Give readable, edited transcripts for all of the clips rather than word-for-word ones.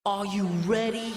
Are you ready?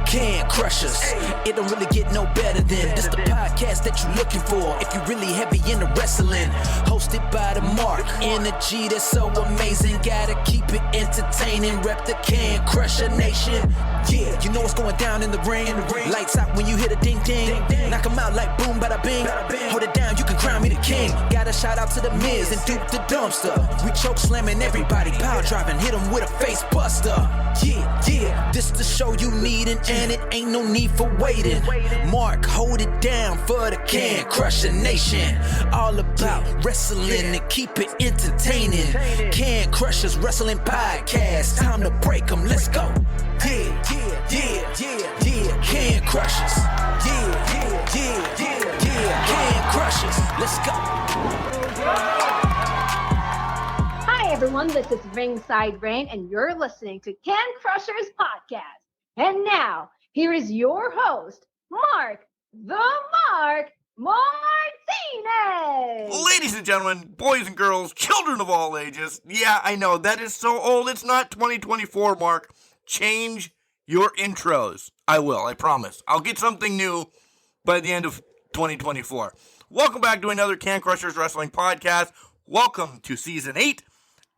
Can Crush Us. It don't really get no better than this the podcast that you're looking for if you're really heavy into wrestling. Hosted by the Mark. Energy that's so amazing. Gotta keep it entertaining. Rep the Can Crusher Nation. Yeah, you know what's going down in the ring. Lights out when you hit a ding ding. Knock 'em out like boom bada bing. Hold it down, you can crown me the king. Gotta shout out to the Miz and Duke the Dumpster. We choke slamming everybody. Power driving, hit 'em with a face buster. Yeah, this the show you need and it ain't no need for waiting. Mark, hold it down for the Can Crusher Nation. All about wrestling and keep it entertaining. Can Crushers Wrestling Podcast. Time to break 'em, let's go. Yeah. Can Crushers. Yeah. Can Crushers. Let's go. Hi everyone, this is Ringside Rain and you're listening to Can Crushers Podcast. And now, here is your host, Mark the Mark Martinez. Ladies and gentlemen, boys and girls, children of all ages. Yeah, I know, that is so old. It's not 2024, Mark. Change your intros. I will, I promise. I'll get something new by the end of 2024. Welcome back to another Can Crushers Wrestling Podcast. Welcome to Season 8,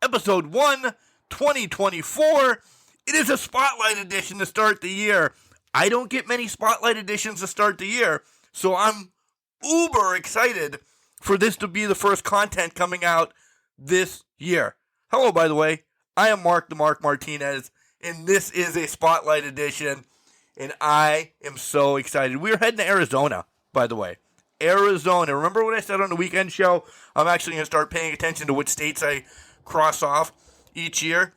Episode 1, 2024. It is a Spotlight edition to start the year. I don't get many Spotlight editions to start the year, so I'm uber excited for this to be the first content coming out this year. Hello, by the way. I am Mark the Mark Martinez, and this is a Spotlight edition, and I am so excited. We're heading to Arizona, by the way. Arizona. Remember what I said on the weekend show? I'm actually going to start paying attention to which states I cross off each year.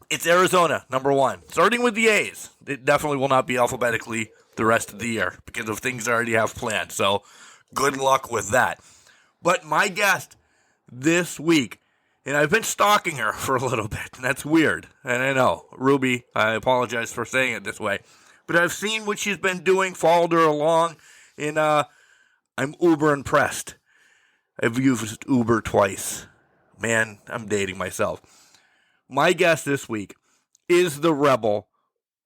It's Arizona, number one. Starting with the A's. It definitely will not be alphabetically the rest of the year because of things I already have planned. So good luck with that. But my guest this week, and I've been stalking her for a little bit, and that's weird. And I know, Ruby, I apologize for saying it this way. But I've seen what she's been doing, followed her along, and I'm uber impressed. I've used Uber twice. Man, I'm dating myself. My guest this week is the Rebel,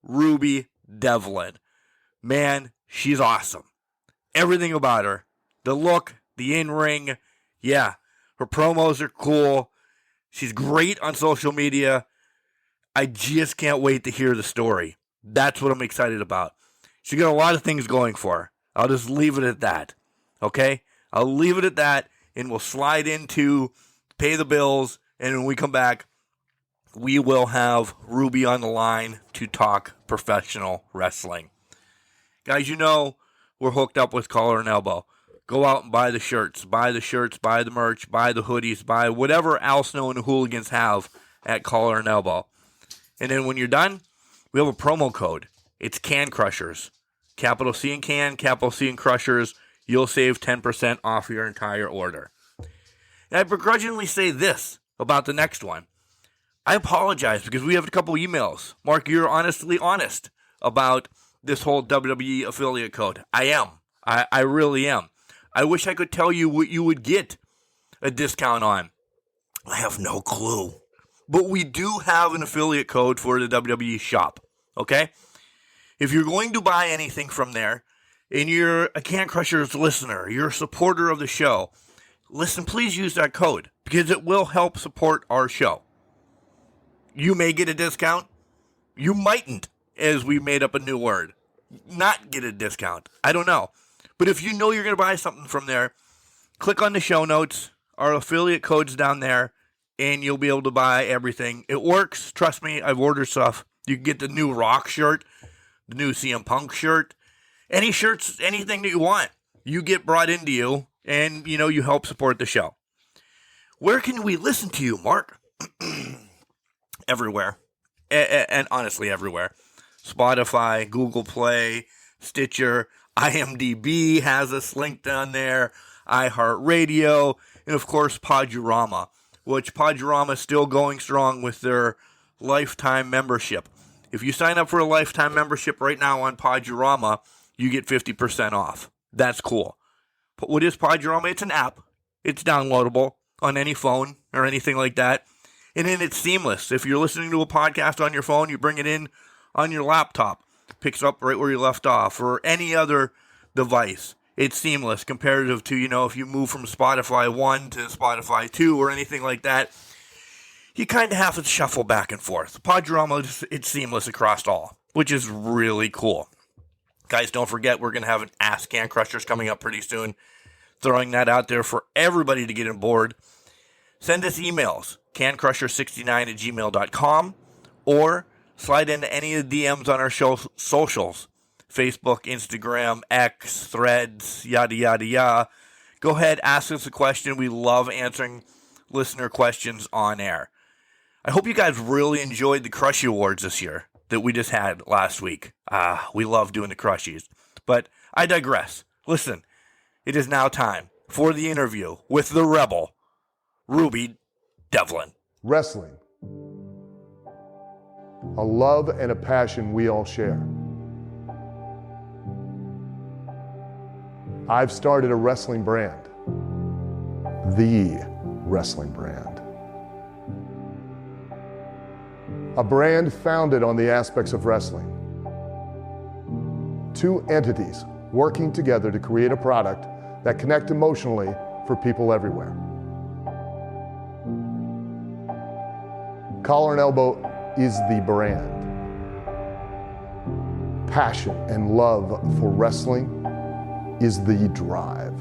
Rubi Delvin. Man, she's awesome. Everything about her. The look, the in-ring. Yeah, her promos are cool. She's great on social media. I just can't wait to hear the story. That's what I'm excited about. She's got a lot of things going for her. I'll just leave it at that. Okay? I'll leave it at that, and we'll slide into pay the bills, and when we come back, we will have Ruby on the line to talk professional wrestling. Guys, you know we're hooked up with Collar and Elbow. Go out and buy the shirts, buy the merch, buy the hoodies, buy whatever Al Snow and the Hooligans have at Collar and Elbow. And then when you're done, we have a promo code. It's Can Crushers. Capital C in Can, capital C in Crushers. You'll save 10% off your entire order. And I begrudgingly say this about the next one. I apologize because we have a couple emails. Mark, you're honestly honest about this whole WWE affiliate code. I am. I really am. I wish I could tell you what you would get a discount on. I have no clue. But we do have an affiliate code for the WWE shop. Okay? If you're going to buy anything from there, and you're a Can Crushers listener, you're a supporter of the show, listen, please use that code because it will help support our show. You may get a discount. You mightn't, as we made up a new word. Not get a discount. I don't know. But if you know you're going to buy something from there, click on the show notes. Our affiliate code's down there, and you'll be able to buy everything. It works. Trust me, I've ordered stuff. You can get the new Rock shirt, the new CM Punk shirt, any shirts, anything that you want. You get brought into you, and, you know, you help support the show. Where can we listen to you, Mark? Everywhere. And honestly, everywhere. Spotify, Google Play, Stitcher, IMDb has us linked on there, iHeartRadio, and of course, Podurama, which Podurama is still going strong with their lifetime membership. If you sign up for a lifetime membership right now on Podurama, you get 50% off. That's cool. But what is Podurama? It's an app. It's downloadable on any phone or anything like that. And then it's seamless. If you're listening to a podcast on your phone, you bring it in on your laptop. Picks up right where you left off, or any other device. It's seamless comparative to, if you move from Spotify 1 to Spotify 2 or anything like that. You kind of have to shuffle back and forth. Podurama, it's seamless across all, which is really cool. Guys, don't forget, we're going to have an Ask Can Crushers coming up pretty soon. Throwing that out there for everybody to get on board. Send us emails, cancrusher69@gmail.com, or slide into any of the DMs on our show socials. Facebook, Instagram, X, Threads, yada, yada, yada. Go ahead, ask us a question. We love answering listener questions on air. I hope you guys really enjoyed the Crushy Awards this year that we just had last week. We love doing the Crushies. But I digress. Listen, it is now time for the interview with the Rebel, Rubi Delvin. Wrestling. A love and a passion we all share. I've started a wrestling brand. The wrestling brand. A brand founded on the aspects of wrestling. Two entities working together to create a product that connect emotionally for people everywhere. Collar and Elbow is the brand. Passion and love for wrestling is the drive.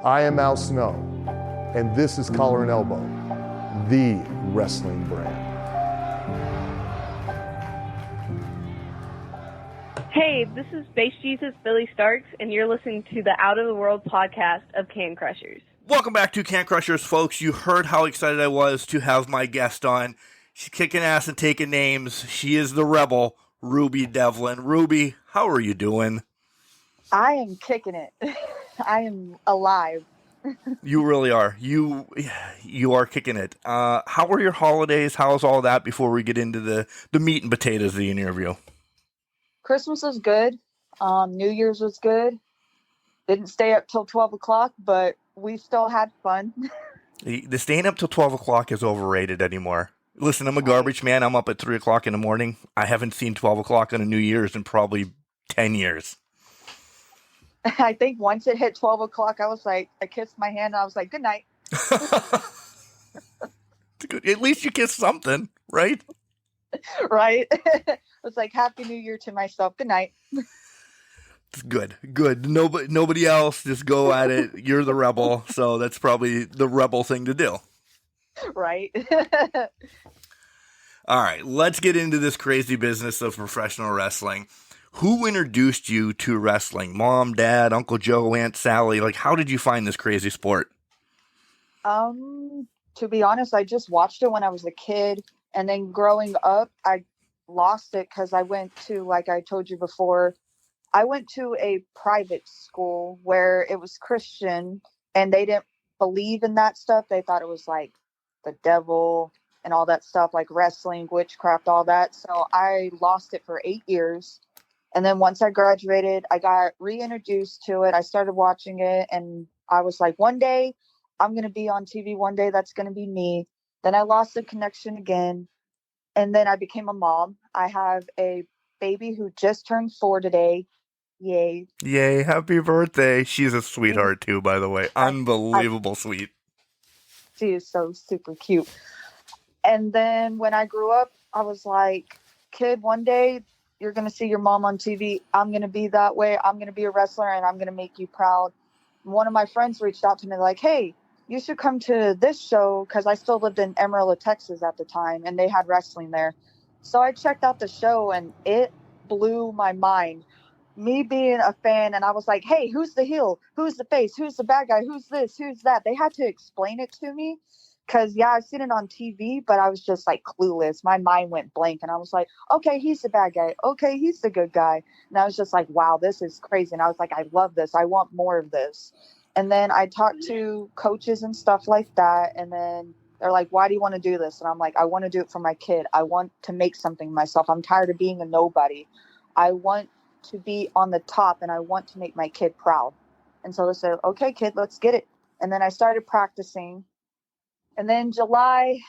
I am Al Snow, and this is Collar and Elbow, the wrestling brand. Hey, this is Space Jesus Billy Starks, and you're listening to the Out of the World podcast of Can Crushers. Welcome back to Can Crushers, folks. You heard how excited I was to have my guest on. She's kicking ass and taking names. She is the Rebel, Rubi Delvin. Ruby, how are you doing? I am kicking it. I am alive. You really are. You are kicking it. How were your holidays? How's all that before we get into the meat and potatoes of the interview? Christmas was good. New Year's was good. Didn't stay up till 12 o'clock, but we still had fun. The staying up till 12 o'clock is overrated anymore. Listen, I'm a garbage man. I'm up at 3 o'clock in the morning. I haven't seen 12 o'clock on a New Year's in probably 10 years. I think once it hit 12 o'clock, I was like, I kissed my hand and I was like, good night. At least you kissed something, right? Right? It was like, Happy New Year to myself. Good night. Good. Nobody else. Just go at it. You're the rebel. So that's probably the rebel thing to do. Right. All right. Let's get into this crazy business of professional wrestling. Who introduced you to wrestling? Mom, Dad, Uncle Joe, Aunt Sally? Like, how did you find this crazy sport? To be honest, I just watched it when I was a kid. And then growing up, I lost it because I went to, like I told you before, I went to a private school where it was Christian and they didn't believe in that stuff. They thought it was like the devil and all that stuff, like wrestling, witchcraft, all that. So I lost it for 8 years. And then once I graduated, I got reintroduced to it. I started watching it and I was like, one day I'm going to be on TV. One day that's going to be me. Then I lost the connection again. And then I became a mom. I have a baby who just turned 4 today. Yay. Yay. Happy birthday. She's a sweetheart too, by the way. Unbelievable sweet. She is so super cute. And then when I grew up, I was like, kid, one day you're going to see your mom on TV. I'm going to be that way. I'm going to be a wrestler and I'm going to make you proud. One of my friends reached out to me like, hey, you should come to this show, because I still lived in Amarillo, Texas at the time, and they had wrestling there. So I checked out the show and it blew my mind. Me being a fan, and I was like, hey, who's the heel? Who's the face? Who's the bad guy? Who's this? Who's that? They had to explain it to me. Because, yeah, I've seen it on TV, but I was just, like, clueless. My mind went blank, and I was like, okay, he's the bad guy. Okay, he's the good guy. And I was just like, wow, this is crazy. And I was like, I love this. I want more of this. And then I talked to coaches and stuff like that, and then they're like, why do you want to do this? And I'm like, I want to do it for my kid. I want to make something myself. I'm tired of being a nobody. I want to be on the top, and I want to make my kid proud. And so they said, okay, kid, let's get it. And then I started practicing. And then July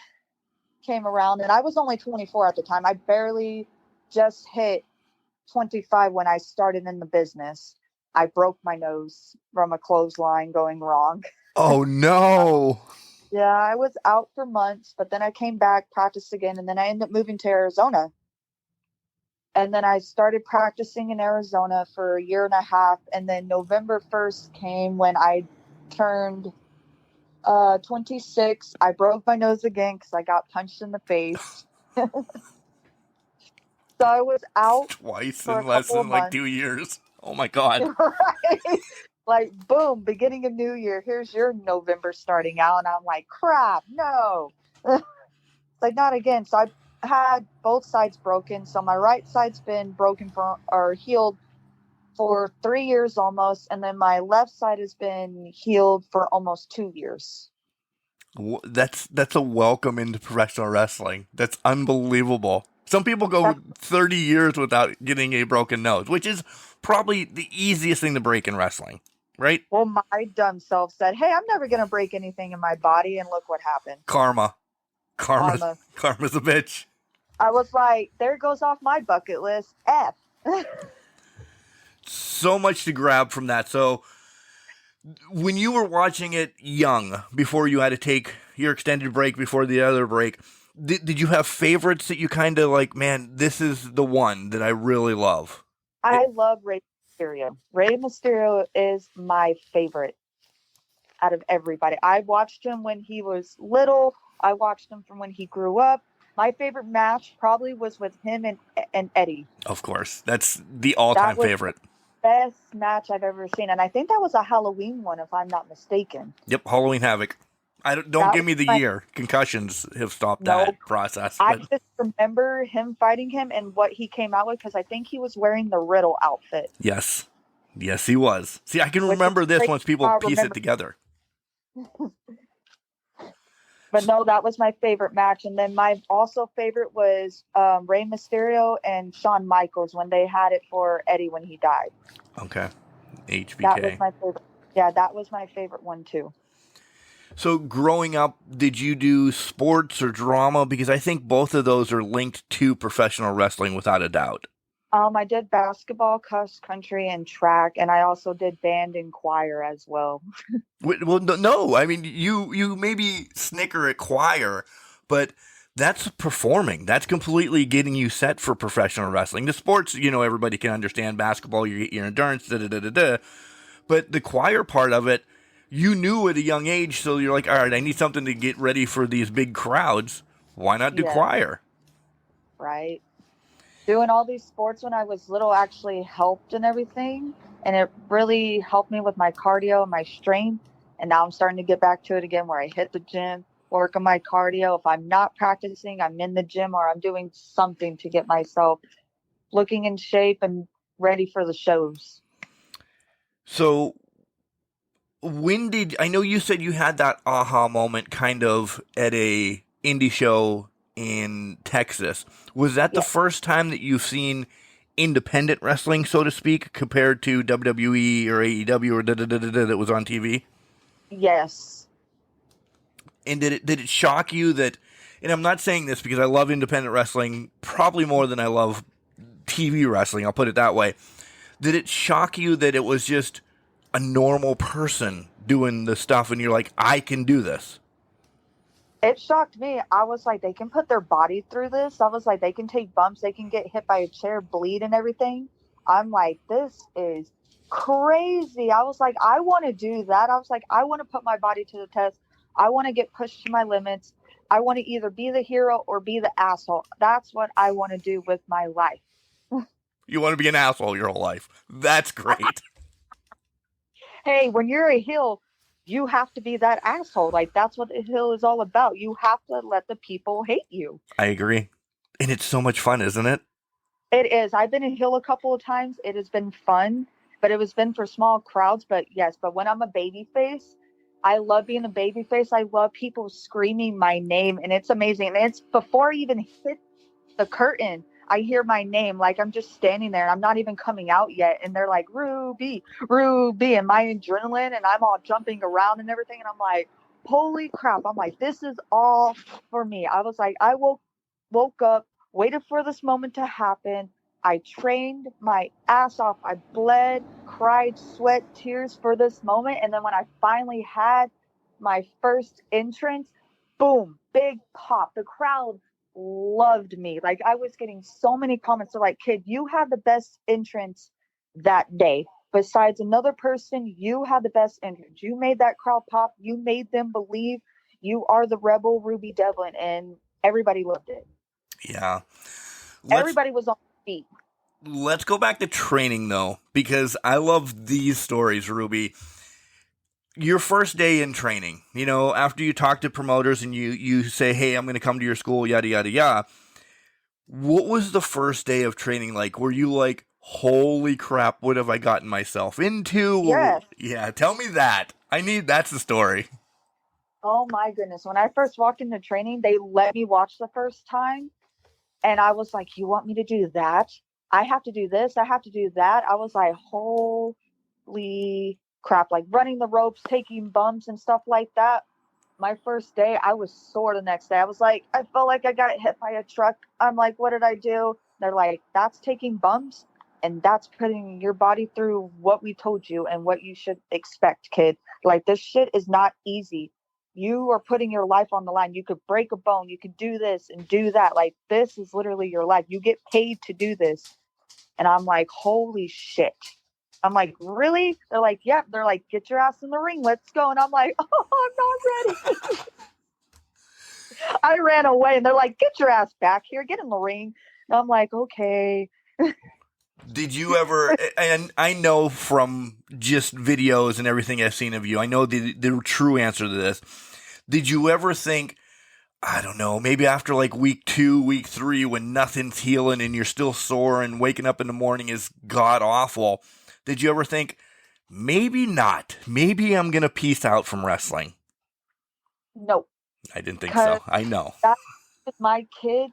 came around, and I was only 24 at the time. I barely just hit 25 when I started in the business. I broke my nose from a clothesline going wrong. Oh, no. Yeah, I was out for months, but then I came back, practiced again, and then I ended up moving to Arizona. And then I started practicing in Arizona for a year and a half. And then November 1st came when I turned 26. I broke my nose again because I got punched in the face. So I was out Twice for a in less couple of than like months. 2 years. Oh, my God. Right? Like, boom, beginning of New Year. Here's your November starting out. And I'm like, crap, no. It's like, not again. So I had both sides broken. So my right side's been broken or healed for 3 years almost. And then my left side has been healed for almost 2 years. That's a welcome into professional wrestling. That's unbelievable. Some people go 30 years without getting a broken nose, which is probably the easiest thing to break in wrestling, right? Well, my dumb self said, hey, I'm never going to break anything in my body. And look what happened. Karma's a bitch. I was like, there goes off my bucket list. F. So much to grab from that. So when you were watching it young, before you had to take your extended break before the other break, did you have favorites that you kind of like, man, this is the one that I really love? I love Rey Mysterio. Rey Mysterio is my favorite out of everybody. I watched him when he was little. I watched him from when he grew up. My favorite match probably was with him and Eddie. Of course. That's the all-time favorite. Best match I've ever seen. And I think that was a Halloween one, if I'm not mistaken. Yep, Halloween Havoc. Don't give me the year. Concussions have stopped that process. I just remember him fighting him and what he came out with, because I think he was wearing the Riddle outfit. Yes. Yes, he was. See, I can remember this once people piece it together. But no, that was my favorite match. And then my also favorite was Rey Mysterio and Shawn Michaels when they had it for Eddie when he died. Okay. HBK. That was my favorite. Yeah, that was my favorite one too. So growing up, did you do sports or drama? Because I think both of those are linked to professional wrestling without a doubt. I did basketball, cross country, and track, and I also did band and choir as well. Well, no, I mean, you maybe snicker at choir, but that's performing. That's completely getting you set for professional wrestling. The sports, everybody can understand basketball, your endurance, but the choir part of it, you knew at a young age, so you're like, all right, I need something to get ready for these big crowds. Why not do choir? Right. Doing all these sports when I was little actually helped and everything. And it really helped me with my cardio and my strength. And now I'm starting to get back to it again where I hit the gym, work on my cardio. If I'm not practicing, I'm in the gym or I'm doing something to get myself looking in shape and ready for the shows. So I know you said you had that aha moment kind of at a indie show in Texas. Was that the first time that you've seen independent wrestling, so to speak, compared to WWE or AEW or that was on TV? Yes. And did it shock you that, and I'm not saying this because I love independent wrestling probably more than I love TV wrestling, I'll put it that way. Did it shock you that it was just a normal person doing the stuff and you're like, I can do this? It shocked me. I was like, they can put their body through this. I was like, they can take bumps. They can get hit by a chair, bleed and everything. I'm like, this is crazy. I was like, I want to do that. I was like, I want to put my body to the test. I want to get pushed to my limits. I want to either be the hero or be the asshole. That's what I want to do with my life. You want to be an asshole your whole life. That's great. Hey, when you're a heel, you have to be that asshole. Like, that's what the heel is all about. You have to let the people hate you. I agree. And it's so much fun, isn't it? It is. I've been a heel a couple of times. It has been fun, but it has been for small crowds. But yes, but when I'm a baby face, I love being a baby face. I love people screaming my name, and it's amazing. And it's before I even hit the curtain, I hear my name, like I'm just standing there and I'm not even coming out yet. And they're like, Ruby, Ruby, and my adrenaline, and I'm all jumping around and everything. And I'm like, holy crap. I'm like, this is all for me. I was like, I woke up, waited for this moment to happen. I trained my ass off. I bled, cried, sweat, tears for this moment. And then when I finally had my first entrance, boom, big pop. The crowd loved me. Like, I was getting so many comments. They're like, kid, you had the best entrance that day. Besides another person, you had the best entrance. You made that crowd pop. You made them believe you are the rebel Ruby Delvin, and everybody loved it. Yeah. Everybody was on feet. Let's go back to training, though, because I love these stories, Ruby. Your first day in training, you know, after you talk to promoters and you say, hey, I'm going to come to your school, yada, yada, yada. What was the first day of training like? Were you like, holy crap, what have I gotten myself into? Yes. Yeah, tell me that. That's the story. Oh my goodness. When I first walked into training, they let me watch the first time. And I was like, you want me to do that? I have to do this. I have to do that. I was like, holy crap. Like running the ropes, taking bumps and stuff like that. My first day, I was sore the next day. I was like, I felt like I got hit by a truck. I'm like, what did I do? They're like, that's taking bumps. And that's putting your body through what we told you and what you should expect, kid. Like, this shit is not easy. You are putting your life on the line. You could break a bone. You could do this and do that. Like, this is literally your life. You get paid to do this. And I'm like, holy shit. I'm like, really? They're like, yeah. They're like, get your ass in the ring. Let's go. And I'm like, oh, I'm not ready. I ran away and they're like, get your ass back here. Get in the ring. And I'm like, okay. Did you ever, and I know from just videos and everything I've seen of you, I know the true answer to this. Did you ever think, I don't know, maybe after like week 2, week 3, when nothing's healing and you're still sore and waking up in the morning is god awful, did you ever think, maybe not, maybe I'm going to peace out from wrestling? No. I didn't think so. I know. That's my kid.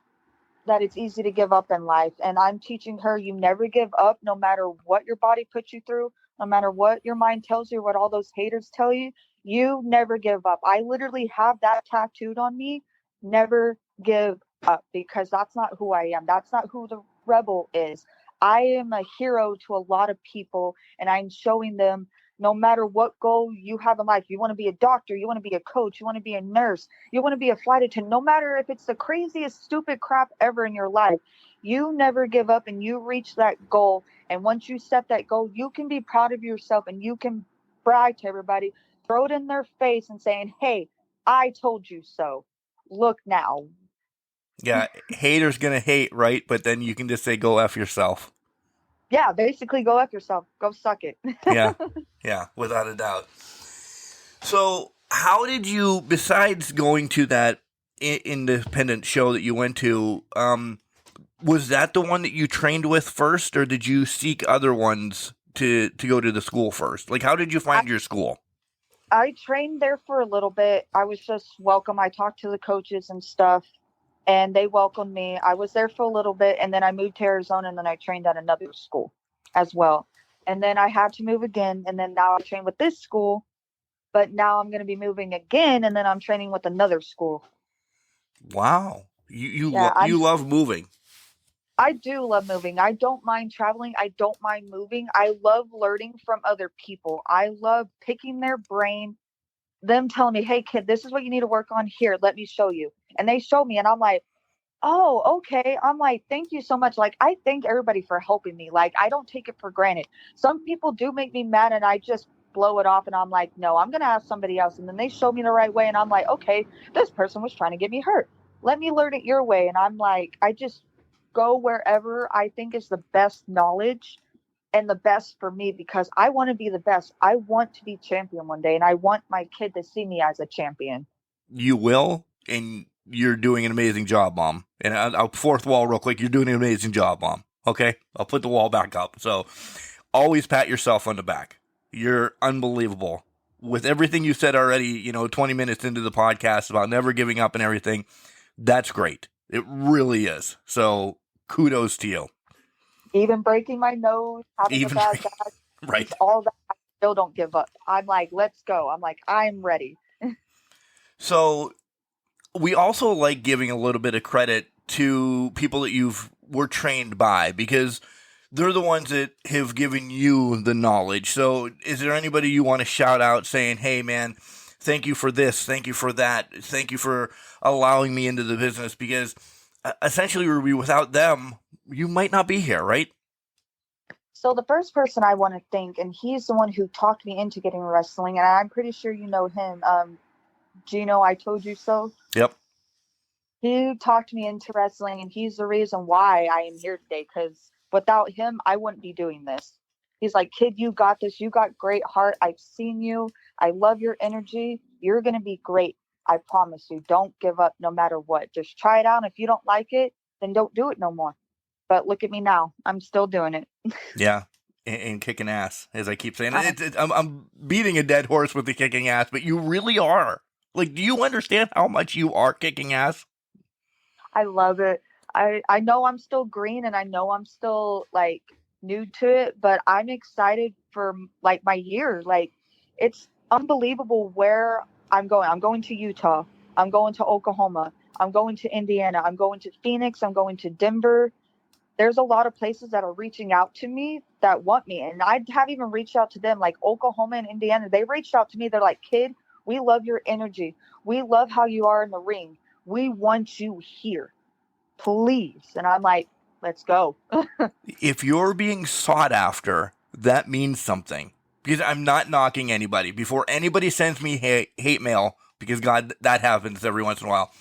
That it's easy to give up in life. And I'm teaching her, you never give up, no matter what your body puts you through, no matter what your mind tells you, what all those haters tell you, you never give up. I literally have that tattooed on me, never give up, because that's not who I am. That's not who the rebel is. I am a hero to a lot of people, and I'm showing them no matter what goal you have in life, you want to be a doctor, you want to be a coach, you want to be a nurse, you want to be a flight attendant, no matter if it's the craziest, stupid crap ever in your life, you never give up and you reach that goal. And once you set that goal, you can be proud of yourself and you can brag to everybody, throw it in their face and saying, hey, I told you so. Look now. Yeah, haters gonna hate, right? But then you can just say, go F yourself. Yeah, basically go F yourself. Go suck it. Yeah, without a doubt. So how did you, besides going to that independent show that you went to, was that the one that you trained with first, or did you seek other ones to go to the school first? Like, how did you find your school? I trained there for a little bit. I was just welcome. I talked to the coaches and stuff, and they welcomed me. I was there for a little bit, and then I moved to Arizona, and then I trained at another school as well. And then I had to move again, and then now I train with this school, but now I'm going to be moving again, and then I'm training with another school. Wow. You love moving. I do love moving. I don't mind traveling. I don't mind moving. I love learning from other people. I love picking their brain, them telling me, hey, kid, this is what you need to work on here. Let me show you. And they show me, and I'm like, oh, okay. I'm like, thank you so much. Like, I thank everybody for helping me. Like, I don't take it for granted. Some people do make me mad, and I just blow it off, and I'm like, no, I'm going to ask somebody else. And then they show me the right way, and I'm like, okay, this person was trying to get me hurt. Let me learn it your way. And I'm like, I just go wherever I think is the best knowledge and the best for me, because I want to be the best. I want to be champion one day, and I want my kid to see me as a champion. You will, and you're doing an amazing job, Mom. And I'll fourth wall real quick. You're doing an amazing job, Mom. Okay? I'll put the wall back up. So always pat yourself on the back. You're unbelievable. With everything you said already, 20 minutes into the podcast about never giving up and everything, that's great. It really is. So kudos to you. Even breaking my nose, having a bad back, right? All that, I still don't give up. I'm like, let's go. I'm like, I'm ready. So we also like giving a little bit of credit to people that were trained by, because they're the ones that have given you the knowledge. So is there anybody you want to shout out saying, hey man, thank you for this, thank you for that, thank you for allowing me into the business? Because essentially, Ruby, without them, you might not be here, right? So the first person I want to thank, and he's the one who talked me into getting wrestling, and I'm pretty sure you know him, Gino, I Told You So. Yep. He talked me into wrestling, and he's the reason why I am here today, because without him, I wouldn't be doing this. He's like, kid, you got this. You got great heart. I've seen you. I love your energy. You're going to be great. I promise you. Don't give up no matter what. Just try it out. If you don't like it, then don't do it no more. But look at me now. I'm still doing it. Yeah. And kicking ass, as I keep saying. I'm beating a dead horse with the kicking ass, but you really are. Like, do you understand how much you are kicking ass? I love it. I know I'm still green, and I know I'm still like new to it, but I'm excited for like my year. Like, it's unbelievable where I'm going. I'm going to Utah. I'm going to Oklahoma. I'm going to Indiana. I'm going to Phoenix. I'm going to Denver. There's a lot of places that are reaching out to me that want me. And I have even reached out to them, like Oklahoma and Indiana. They reached out to me. They're like, kid, we love your energy. We love how you are in the ring. We want you here. Please. And I'm like, let's go. If you're being sought after, that means something. Because I'm not knocking anybody. Before anybody sends me hate mail, because God, that happens every once in a while.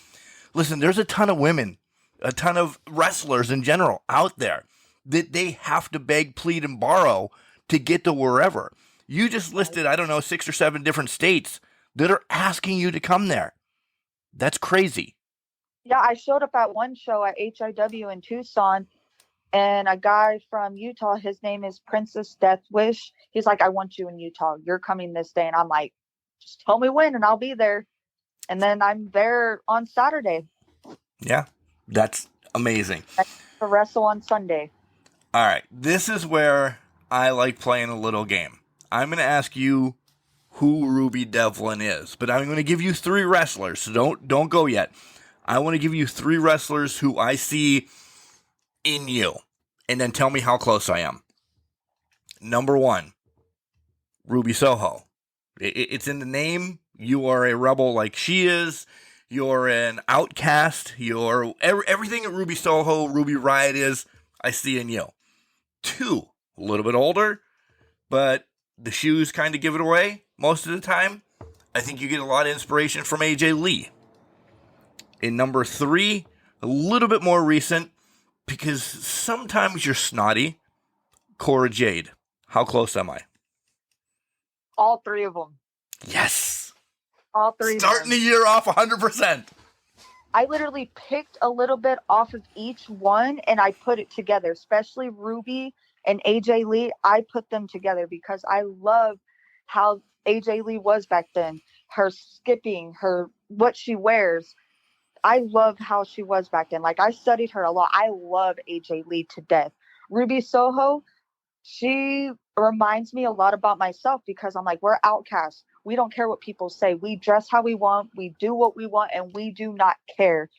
Listen, there's a ton of women, a ton of wrestlers in general out there that they have to beg, plead, and borrow to get to wherever. You just listed, 6 or 7 different states that are asking you to come there. That's crazy. Yeah, I showed up at one show at HIW in Tucson, and a guy from Utah, his name is Princess Death Wish. He's like, I want you in Utah. You're coming this day. And I'm like, just tell me when and I'll be there. And then I'm there on Saturday. Yeah, that's amazing. To wrestle on Sunday. All right, this is where I like playing a little game. I'm going to ask you who Rubi Delvin is, but I'm going to give you 3 wrestlers, so don't go yet. I want to give you 3 wrestlers who I see in you, and then tell me how close I am. Number 1, Ruby Soho. It's in the name. You are a rebel like she is. You're an outcast. You're everything that Ruby Soho, Ruby Riott is, I see in you. 2, a little bit older, but the shoes kind of give it away most of the time. I think you get a lot of inspiration from AJ Lee. In number 3, a little bit more recent, because sometimes you're snotty, Cora Jade. How close am I? All 3 of them. Yes. All 3 Starting the year off 100%. I literally picked a little bit off of each one and I put it together, especially Ruby and AJ Lee. I put them together because I love how AJ Lee was back then. Her skipping, what she wears. I love how she was back then. Like, I studied her a lot. I love AJ Lee to death. Ruby Soho, she reminds me a lot about myself because I'm like, we're outcasts. We don't care what people say. We dress how we want. We do what we want, and we do not care.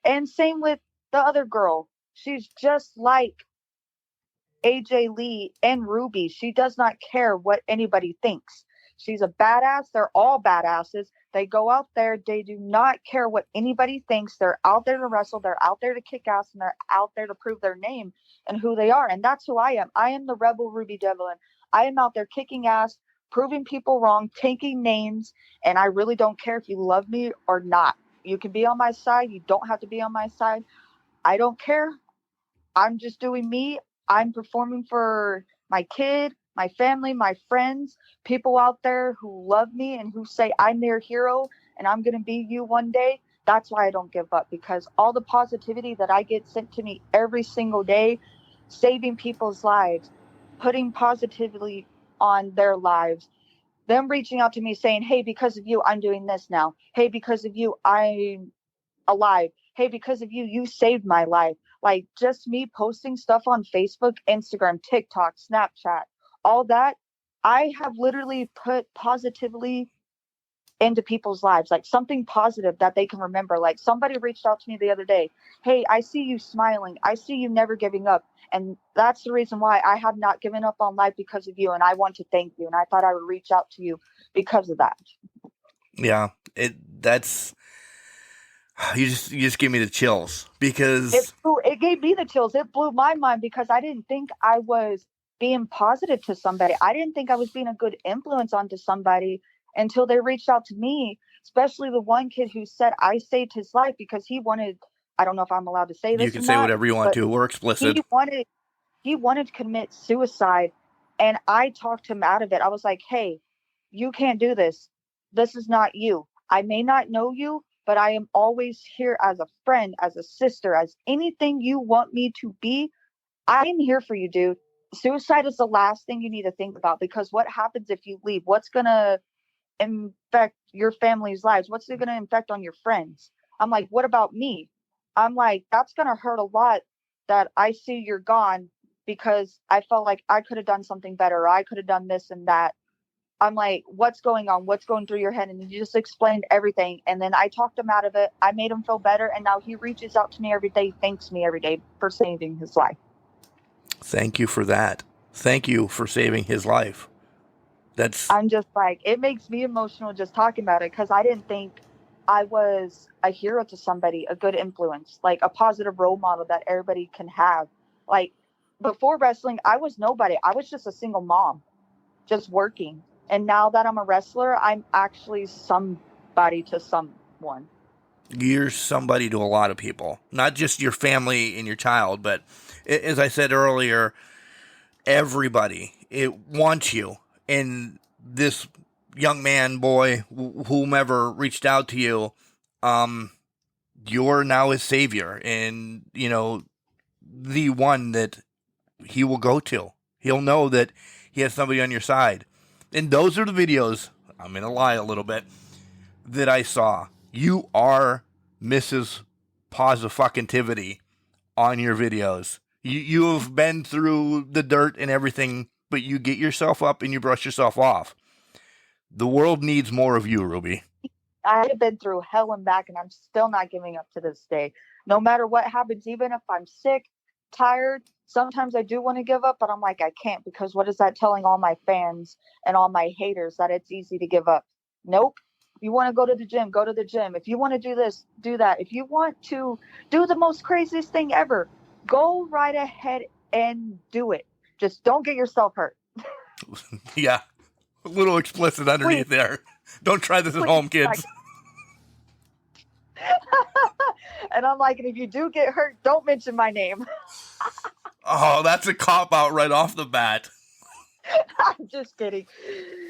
And same with the other girl. She's just like AJ Lee and Ruby. She does not care what anybody thinks. She's a badass. They're all badasses. They go out there. They do not care what anybody thinks. They're out there to wrestle. They're out there to kick ass, and they're out there to prove their name and who they are. And that's who I am. I am the rebel Rubi Delvin. I am out there kicking ass, proving people wrong, taking names, and I really don't care if you love me or not. You can be on my side. You don't have to be on my side. I don't care. I'm just doing me. I'm performing for my kid, my family, my friends, people out there who love me and who say I'm their hero and I'm going to be you one day. That's why I don't give up, because all the positivity that I get sent to me every single day, saving people's lives, putting positivity on their lives, them reaching out to me saying, hey, because of you, I'm doing this now. Hey, because of you, I'm alive. Hey, because of you, you saved my life. Like, just me posting stuff on Facebook, Instagram, TikTok, Snapchat, all that, I have literally put positively into people's lives, like something positive that they can remember. Like somebody reached out to me the other day. Hey, I see you smiling. I see you never giving up. And that's the reason why I have not given up on life, because of you. And I want to thank you. And I thought I would reach out to you because of that. Yeah, that's you just give me the chills, because It gave me the chills. It blew my mind because I didn't think I was being positive to somebody. I didn't think I was being a good influence onto somebody until they reached out to me, especially the one kid who said I saved his life because he wanted, I don't know if I'm allowed to say this. you can say whatever you want to. We're explicit. He wanted to commit suicide, and I talked him out of it. I was like, hey, you can't do this. This is not you. I may not know you, but I am always here as a friend, as a sister, as anything you want me to be. I am here for you, dude. Suicide is the last thing you need to think about, because what happens if you leave? What's going to infect your family's lives? What's it going to infect on your friends? I'm like, what about me? I'm like, that's going to hurt a lot that I see you're gone, because I felt like I could have done something better. Or I could have done this and that. I'm like, what's going on? What's going through your head? And you just explained everything. And then I talked him out of it. I made him feel better. And now he reaches out to me every day, thanks me every day for saving his life. Thank you for that. Thank you for saving his life. I'm just like, it makes me emotional just talking about it, because I didn't think I was a hero to somebody, a good influence, like a positive role model that everybody can have. Like before wrestling, I was nobody. I was just a single mom, just working. And now that I'm a wrestler, I'm actually somebody to someone. You're somebody to a lot of people, not just your family and your child, but as I said earlier, everybody wants you. And this young man, boy, whomever reached out to you, you're now his savior, and the one that he will go to. He'll know that he has somebody on your side. And those are the videos, I'm going to lie a little bit, that I saw. You are Mrs. Positivity on your videos. You have been through the dirt and everything, but you get yourself up and you brush yourself off. The world needs more of you, Ruby. I have been through hell and back, and I'm still not giving up to this day. No matter what happens, even if I'm sick, tired, sometimes I do want to give up, but I'm like, I can't, because what is that telling all my fans and all my haters, that it's easy to give up? Nope. You want to go to the gym, go to the gym. If you want to do this, do that. If you want to do the most craziest thing ever, go right ahead and do it. Just don't get yourself hurt. Yeah. A little explicit underneath there. Don't try this at home, kids. And I'm like, and if you do get hurt, don't mention my name. Oh, that's a cop-out right off the bat. I'm just kidding.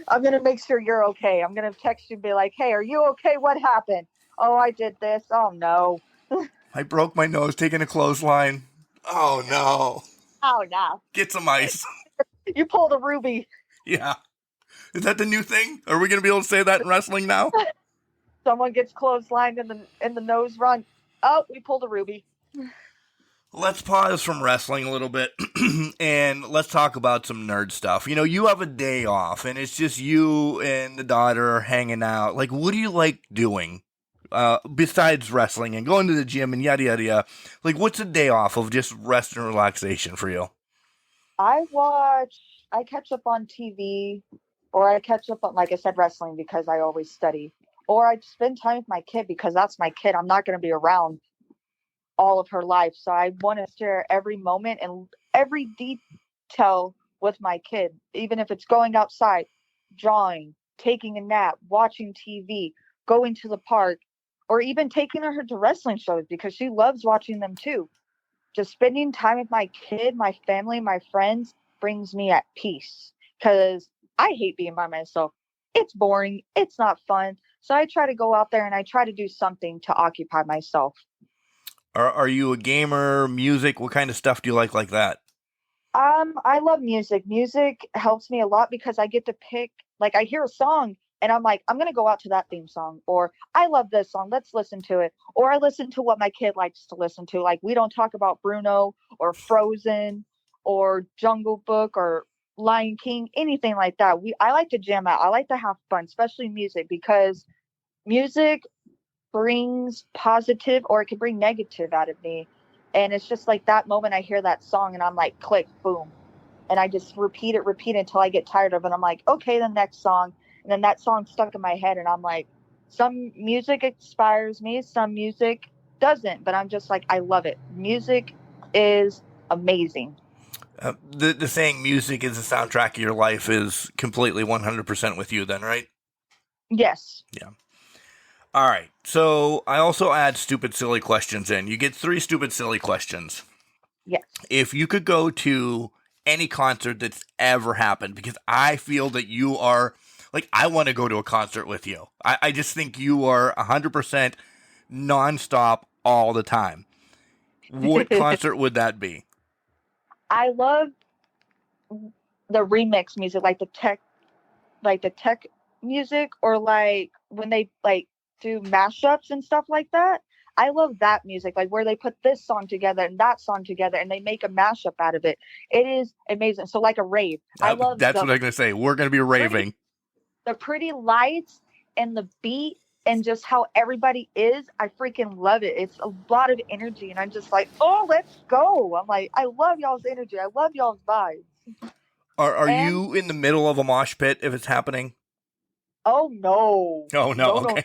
I'm going to make sure you're okay. I'm going to text you and be like, hey, are you okay? What happened? Oh, I did this. Oh, no. I broke my nose taking a clothesline. Oh, no. Oh, no. Get some ice. You pulled a Ruby. Yeah. Is that the new thing? Are we going to be able to say that in wrestling now? Someone gets clotheslined in the nose run. Oh, we pulled a Ruby. Let's pause from wrestling a little bit and let's talk about some nerd stuff. You have a day off and it's just you and the daughter hanging out. Like, what do you like doing besides wrestling and going to the gym and yada, yada, yada? Like, what's a day off of just rest and relaxation for you? I catch up on TV, or I catch up on, like I said, wrestling, because I always study. Or I spend time with my kid, because that's my kid. I'm not going to be around all of her life. So I want to share every moment and every detail with my kid, even if it's going outside, drawing, taking a nap, watching TV, going to the park, or even taking her to wrestling shows, because she loves watching them too. Just spending time with my kid, my family, my friends brings me at peace, because I hate being by myself. It's boring. It's not fun. So I try to go out there and I try to do something to occupy myself. Are you a gamer, music? What kind of stuff do you like that? I love music. Music helps me a lot, because I get to pick, like, I hear a song and I'm like, I'm going to go out to that theme song, or I love this song. Let's listen to it. Or I listen to what my kid likes to listen to. Like, we don't talk about Bruno or Frozen or Jungle Book or Lion King, anything like that. I like to jam out. I like to have fun, especially music, because music brings positive or it can bring negative out of me. And it's just like that moment I hear that song and I'm like, click, boom. And I just repeat it until I get tired of it. I'm like, okay, the next song. And then that song stuck in my head. And I'm like, some music inspires me, some music doesn't. But I'm just like, I love it. Music is amazing. The saying music is the soundtrack of your life is completely 100% with you then, right? Yes. Yeah. All right. So I also add stupid, silly questions in. You get 3 stupid, silly questions. Yes. If you could go to any concert that's ever happened, because I feel that you are, like, I want to go to a concert with you. I just think you are 100% nonstop all the time. What concert would that be? I love the remix music, like the tech music, or like when they like do mashups and stuff like that. I love that music, like where they put this song together and that song together and they make a mashup out of it. It is amazing. So like a rave. I love that's what I'm going to say. We're going to be raving. The pretty lights and the beat and just how everybody is. I freaking love it. It's a lot of energy and I'm just like, oh, let's go. I'm like, I love y'all's energy. I love y'all's vibes. Are you in the middle of a mosh pit if it's happening? Oh, no. Oh, no. Okay.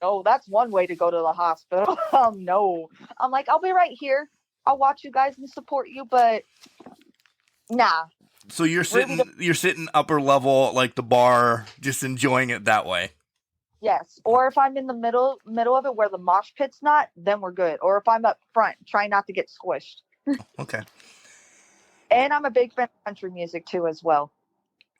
No, that's one way to go to the hospital. No. I'm like, I'll be right here. I'll watch you guys and support you, but nah. So you're sitting upper level, like the bar, just enjoying it that way. Yes. Or if I'm in the middle of it where the mosh pit's not, then we're good. Or if I'm up front, try not to get squished. Okay. And I'm a big fan of country music too, as well.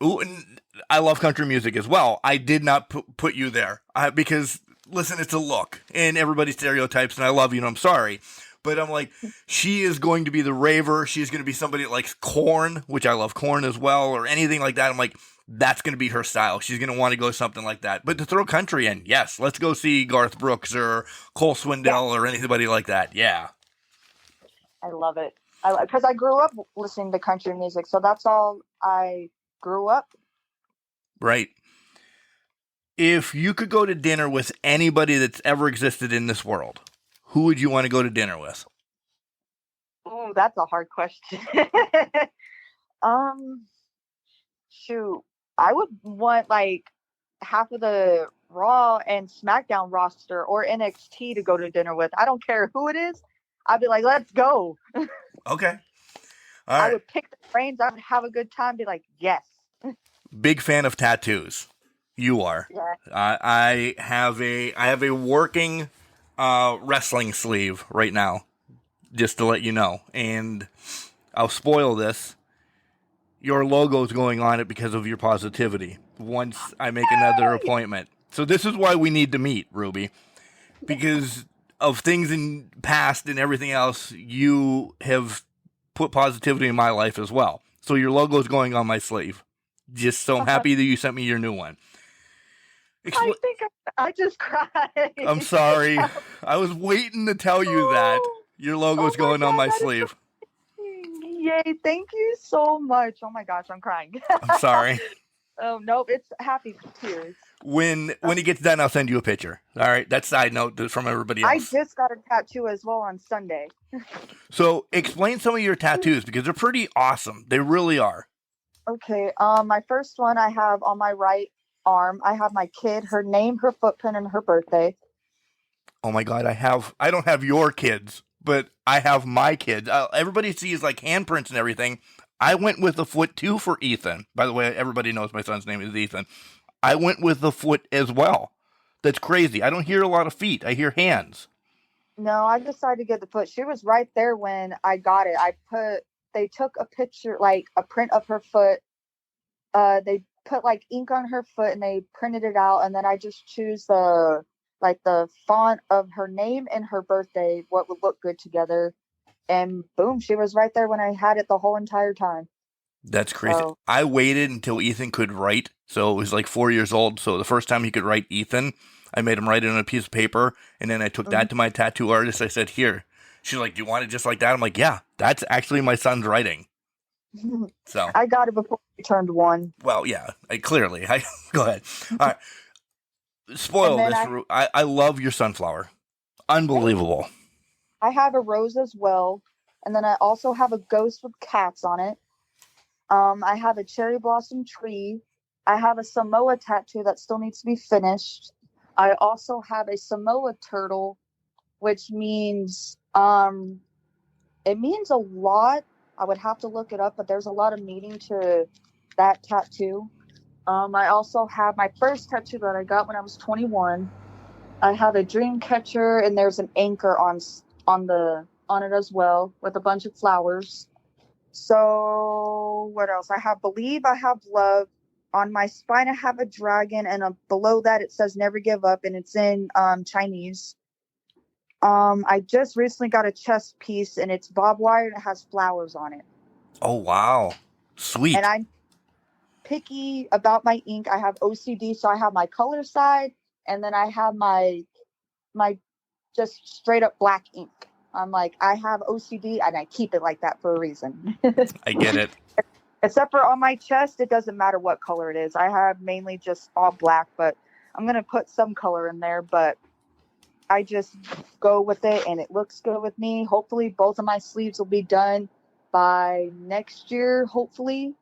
Ooh, and I love country music as well. I did not put you there because, listen, it's a look, and everybody stereotypes, and I love you, and I'm sorry. But I'm like, she is going to be the raver. She's going to be somebody that likes Korn, which I love Korn as well, or anything like that. I'm like, that's going to be her style. She's going to want to go something like that. But to throw country in, yes, let's go see Garth Brooks or Cole Swindell or anybody like that. Yeah. I love it. Because I grew up listening to country music, so that's all I grew up. Right. If you could go to dinner with anybody that's ever existed in this world, who would you want to go to dinner with? Oh, that's a hard question. Shoot. I would want like half of the Raw and SmackDown roster or NXT to go to dinner with. I don't care who it is. I'd be like, let's go. Okay. All right. I would pick the brains. I would have a good time. Be like, yes. Big fan of tattoos. You are. Yeah. I have a working wrestling sleeve right now, just to let you know. And I'll spoil this. Your logo's going on it because of your positivity. Once I make another appointment. So this is why we need to meet, Ruby. Because of things in past and everything else, you have put positivity in my life as well. So your logo's going on my sleeve. Just so I'm happy that you sent me your new one. I think I just cried. I'm sorry. I was waiting to tell you that. Your logo's going on my sleeve. Yay, thank you so much. Oh my gosh, I'm crying. I'm sorry. Oh, nope, it's happy tears. When it gets done, I'll send you a picture. All right, that's side note from everybody else. I just got a tattoo as well on Sunday. So explain some of your tattoos because they're pretty awesome. They really are. Okay, my first one I have on my right arm. I have my kid, her name, her footprint, and her birthday. Oh my God, I don't have your kids, but I have my kids. Everybody sees like handprints and everything. I went with the foot too for Ethan. By the way, everybody knows my son's name is Ethan. I went with the foot as well. That's crazy. I don't hear a lot of feet. I hear hands. No, I decided to get the foot. She was right there when I got it. They took a picture, like a print of her foot. They put like ink on her foot and they printed it out. And then I just choose the font of her name and her birthday, what would look good together. And boom, she was right there when I had it the whole entire time. That's crazy. So, I waited until Ethan could write. So it was like 4 years old. So the first time he could write Ethan, I made him write it on a piece of paper. And then I took that to my tattoo artist. I said, here. She's like, do you want it just like that? I'm like, yeah, that's actually my son's writing. So I got it before I turned 1. well, yeah, clearly. Go ahead. All right. Spoil And this. then I love your sunflower. Unbelievable. I have a rose as well. And then I also have a ghost with cats on it. I have a cherry blossom tree. I have a Samoa tattoo that still needs to be finished. I also have a Samoa turtle, which means it means a lot. I would have to look it up, but there's a lot of meaning to that tattoo. I also have my first tattoo that I got when I was 21. I have a dream catcher, and there's an anchor on it as well with a bunch of flowers. So what else? I have believe, I have love. On my spine I have a dragon, and below that it says never give up, and it's in Chinese. I just recently got a chest piece, and it's barbed wire, and it has flowers on it. Oh, wow. Sweet. And I'm picky about my ink. I have OCD, so I have my color side, and then I have my just straight up black ink. I'm like, I have OCD, and I keep it like that for a reason. I get it. Except for on my chest, it doesn't matter what color it is. I have mainly just all black, but I'm going to put some color in there, but I just go with it, and it looks good with me. Hopefully both of my sleeves will be done by next year, hopefully.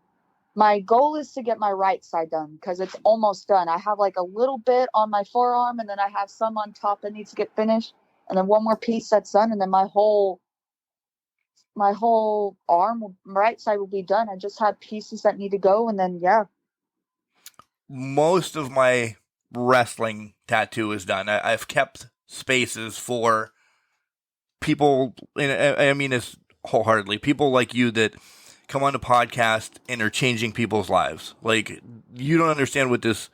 My goal is to get my right side done because it's almost done. I have like a little bit on my forearm, and then I have some on top that needs to get finished, and then one more piece that's done, and then my whole arm, right side, will be done. I just have pieces that need to go, and then yeah. Most of my wrestling tattoo is done. I've kept spaces for people, and I mean this wholeheartedly, people like you that come on the podcast and are changing people's lives. Like, you don't understand what this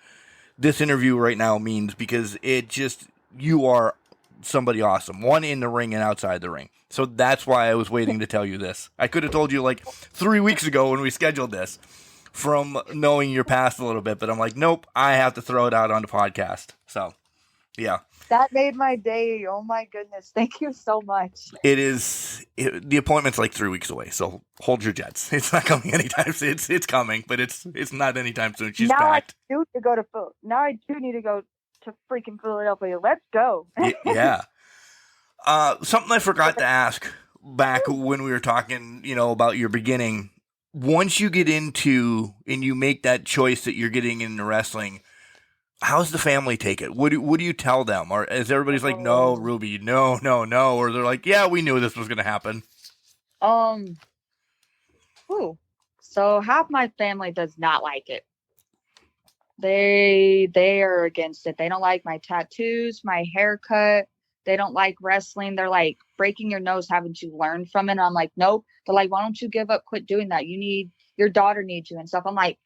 interview right now means, because it just, you are somebody awesome, one in the ring and outside the ring. So that's why I was waiting to tell you this. I could have told you like 3 weeks ago when we scheduled this, from knowing your past a little bit, but I'm like, nope, I have to throw it out on the podcast. So, yeah. That made my day. Oh my goodness. Thank you so much. The appointment's like 3 weeks away, so hold your jets. It's not coming anytime soon. It's coming, but it's not anytime soon. She's packed. Now I do need to go to freaking Philadelphia. Let's go. Yeah. Something I forgot to ask back when we were talking, about your beginning. Once you get into and you make that choice that you're getting into wrestling, how's the family take it? What do you tell them? Or is everybody's like, no, Ruby, no, or they're like, yeah, we knew this was going to happen? So half my family does not like it. They are against it. They don't like my tattoos, my haircut. They don't like wrestling. They're like, breaking your nose, haven't you learned from it? And I'm like, nope. They're like, why don't you give up? Quit doing that. Your daughter needs you and stuff. I'm like,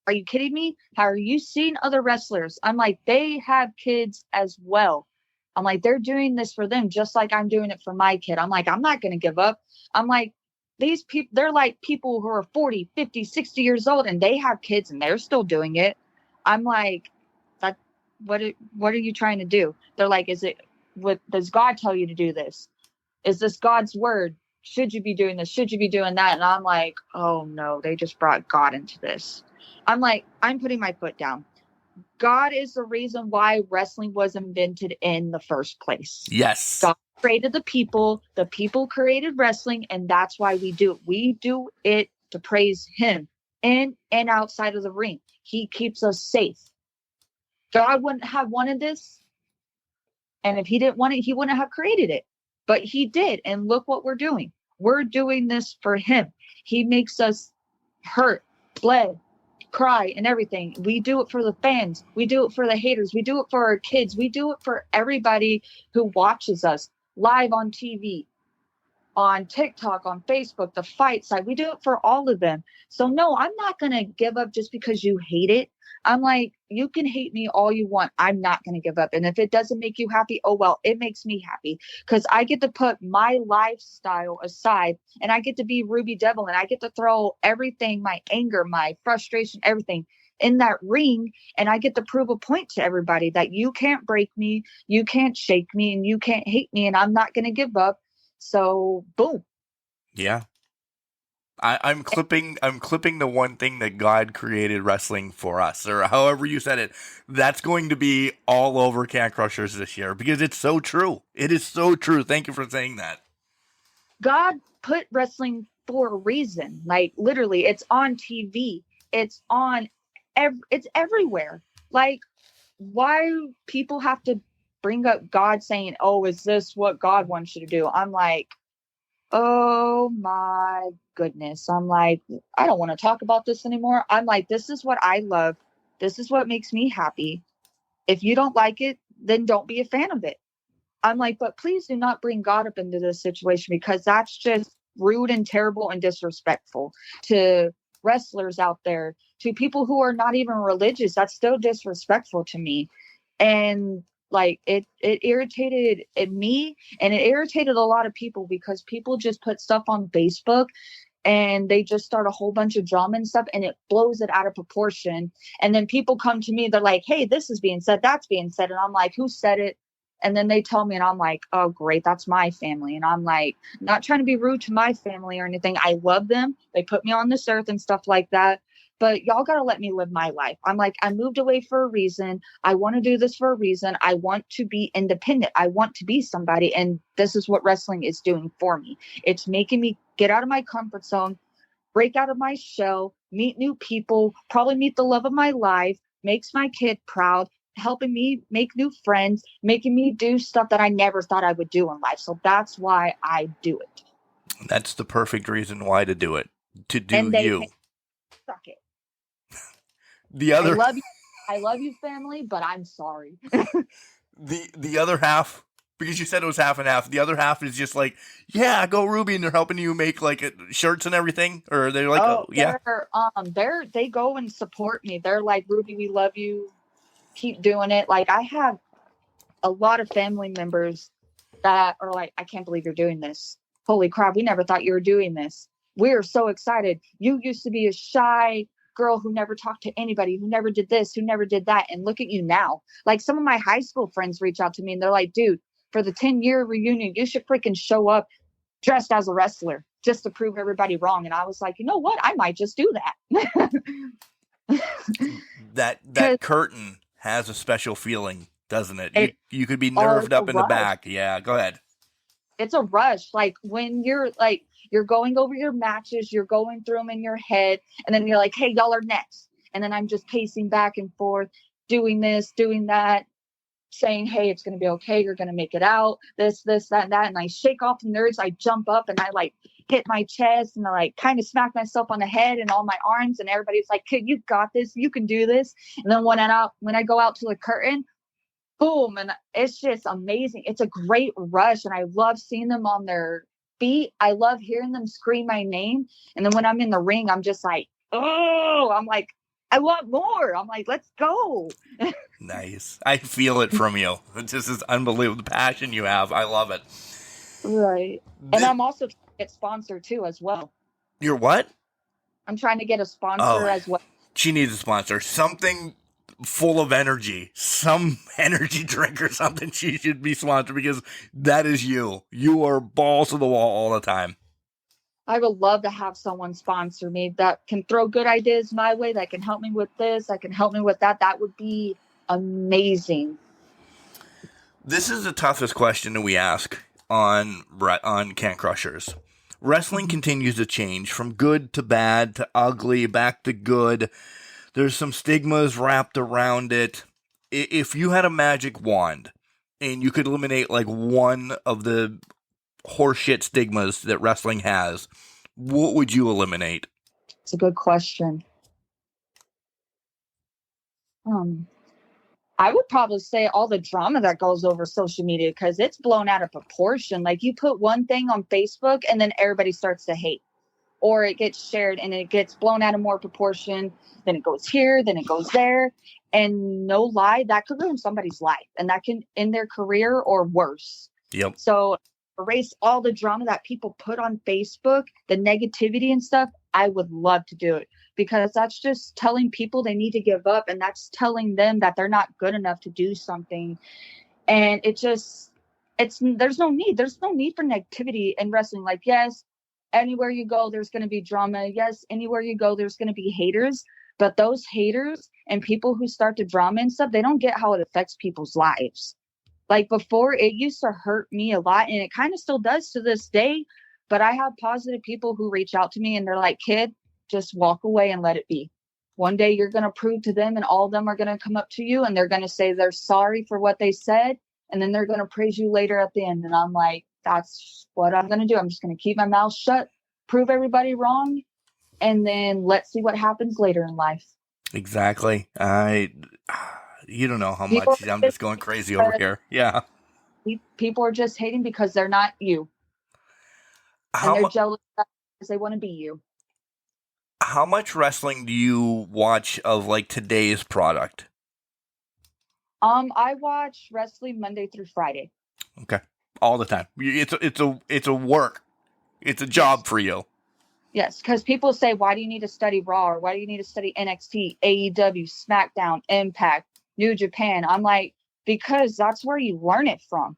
are you kidding me? Have you seen other wrestlers? I'm like, they have kids as well. I'm like, they're doing this for them just like I'm doing it for my kid. I'm like, I'm not going to give up. I'm like, these people, they're like people who are 40, 50, 60 years old, and they have kids and they're still doing it. I'm like, what are you trying to do? They're like, does God tell you to do this? Is this God's word? Should you be doing this? Should you be doing that? And I'm like, oh no, they just brought God into this. I'm like, I'm putting my foot down. God is the reason why wrestling was invented in the first place. Yes. God created the people created wrestling, and that's why we do it. We do it to praise him in and outside of the ring. He keeps us safe. God wouldn't have wanted this. And if he didn't want it, he wouldn't have created it. But he did. And look what we're doing. We're doing this for him. He makes us hurt, bled, cry, and everything. We do it for the fans. We do it for the haters. We do it for our kids. We do it for everybody who watches us live on TV, on TikTok, on Facebook, the fight side. We do it for all of them. So no, I'm not going to give up just because you hate it. I'm like, you can hate me all you want. I'm not going to give up. And if it doesn't make you happy, oh, well, it makes me happy because I get to put my lifestyle aside and I get to be Rubi Delvin, and I get to throw everything, my anger, my frustration, everything in that ring. And I get to prove a point to everybody that you can't break me, you can't shake me, and you can't hate me. And I'm not going to give up. So boom. Yeah. I'm clipping the one thing that God created wrestling for us, or however you said it. That's going to be all over Can Crushers this year because it's so true. It is so true. Thank you for saying that. God put wrestling for a reason. Like literally, it's on TV. It's on it's everywhere. Like, why people have to bring up God saying, "Oh, is this what God wants you to do?" I'm like, oh my goodness. I'm like, I don't want to talk about this anymore. I'm like, this is what I love. This is what makes me happy. If you don't like it, then don't be a fan of it. I'm like, but please do not bring God up into this situation because that's just rude and terrible and disrespectful to wrestlers out there, to people who are not even religious. That's still disrespectful to me. And like it irritated me, and it irritated a lot of people because people just put stuff on Facebook and they just start a whole bunch of drama and stuff, and it blows it out of proportion. And then people come to me, they're like, hey, this is being said, that's being said. And I'm like, who said it? And then they tell me, and I'm like, oh, great, that's my family. And I'm like, not trying to be rude to my family or anything. I love them. They put me on this earth and stuff like that. But y'all got to let me live my life. I'm like, I moved away for a reason. I want to do this for a reason. I want to be independent. I want to be somebody. And this is what wrestling is doing for me. It's making me get out of my comfort zone, break out of my shell, meet new people, probably meet the love of my life, makes my kid proud, helping me make new friends, making me do stuff that I never thought I would do in life. So that's why I do it. That's the perfect reason why to do it. To do and they you. Suck it. I love you, family, but I'm sorry. the other half, because you said it was half and half, the other half is just like, yeah, go Ruby, and they're helping you make like shirts and everything, or they're like, yeah, they go and support me. They're like, Ruby, we love you, keep doing it. Like, I have a lot of family members that are like, I can't believe you're doing this. Holy crap, we never thought you were doing this. We're so excited. You used to be a shy girl who never talked to anybody, who never did this, who never did that. And look at you now. Like, some of my high school friends reach out to me and they're like, dude, for the 10-year reunion, you should freaking show up dressed as a wrestler just to prove everybody wrong. And I was like, you know what? I might just do that. that curtain has a special feeling, doesn't it? You could be nerved up in the back. Yeah, go ahead. It's a rush. Like, when you're going over your matches, you're going through them in your head, and then you're like, hey, y'all are next. And then I'm just pacing back and forth, doing this, doing that, saying, hey, it's going to be okay. You're going to make it out. This, that, and that. And I shake off the nerves. I jump up and I like hit my chest and I like kind of smack myself on the head and all my arms. And everybody's like, kid, you got this. You can do this. And then when I go out to the curtain, boom. And it's just amazing. It's a great rush. And I love seeing them on their feet. I love hearing them scream my name. And then when I'm in the ring, I'm just like, oh, I'm like, I want more. I'm like, let's go. Nice. I feel it from you. It's just this unbelievable passion you have. I love it. Right. And I'm also trying to get sponsored too as well. You're what? I'm trying to get a sponsor as well. She needs a sponsor. Something full of energy. Some energy drink or something she should be sponsored, because that is you. You are balls to the wall all the time. I would love to have someone sponsor me that can throw good ideas my way, that can help me with this, that can help me with that. That would be amazing. This is the toughest question that we ask on Can Crushers. Wrestling continues to change from good to bad to ugly, back to good. There's some stigmas wrapped around it. If you had a magic wand and you could eliminate like one of the horseshit stigmas that wrestling has, what would you eliminate? It's a good question. I would probably say all the drama that goes over social media, because it's blown out of proportion. Like, you put one thing on Facebook and then everybody starts to hate, or it gets shared and it gets blown out of more proportion. Then it goes here, then it goes there. And no lie, that could ruin somebody's life, and that can end their career or worse. Yep. So erase all the drama that people put on Facebook, the negativity and stuff. I would love to do it, because that's just telling people they need to give up, and that's telling them that they're not good enough to do something. And there's no need for negativity in wrestling. Like, yes, anywhere you go, there's going to be drama. Yes, anywhere you go, there's going to be haters. But those haters and people who start the drama and stuff, they don't get how it affects people's lives. Like before, it used to hurt me a lot, and it kind of still does to this day. But I have positive people who reach out to me and they're like, kid, just walk away and let it be. One day you're going to prove to them, and all of them are going to come up to you and they're going to say they're sorry for what they said. And then they're going to praise you later at the end. And I'm like, that's what I'm going to do. I'm just going to keep my mouth shut, prove everybody wrong, and then let's see what happens later in life. Exactly. You don't know how People much I'm just going crazy over here. Yeah. People are just hating because they're not you. And they're jealous because they want to be you. How much wrestling do you watch of like today's product? I watch wrestling Monday through Friday. Okay. All the time. It's a work. It's a job for you. Yes, because people say, why do you need to study Raw, or why do you need to study NXT, AEW, SmackDown, Impact, New Japan? I'm like, because that's where you learn it from.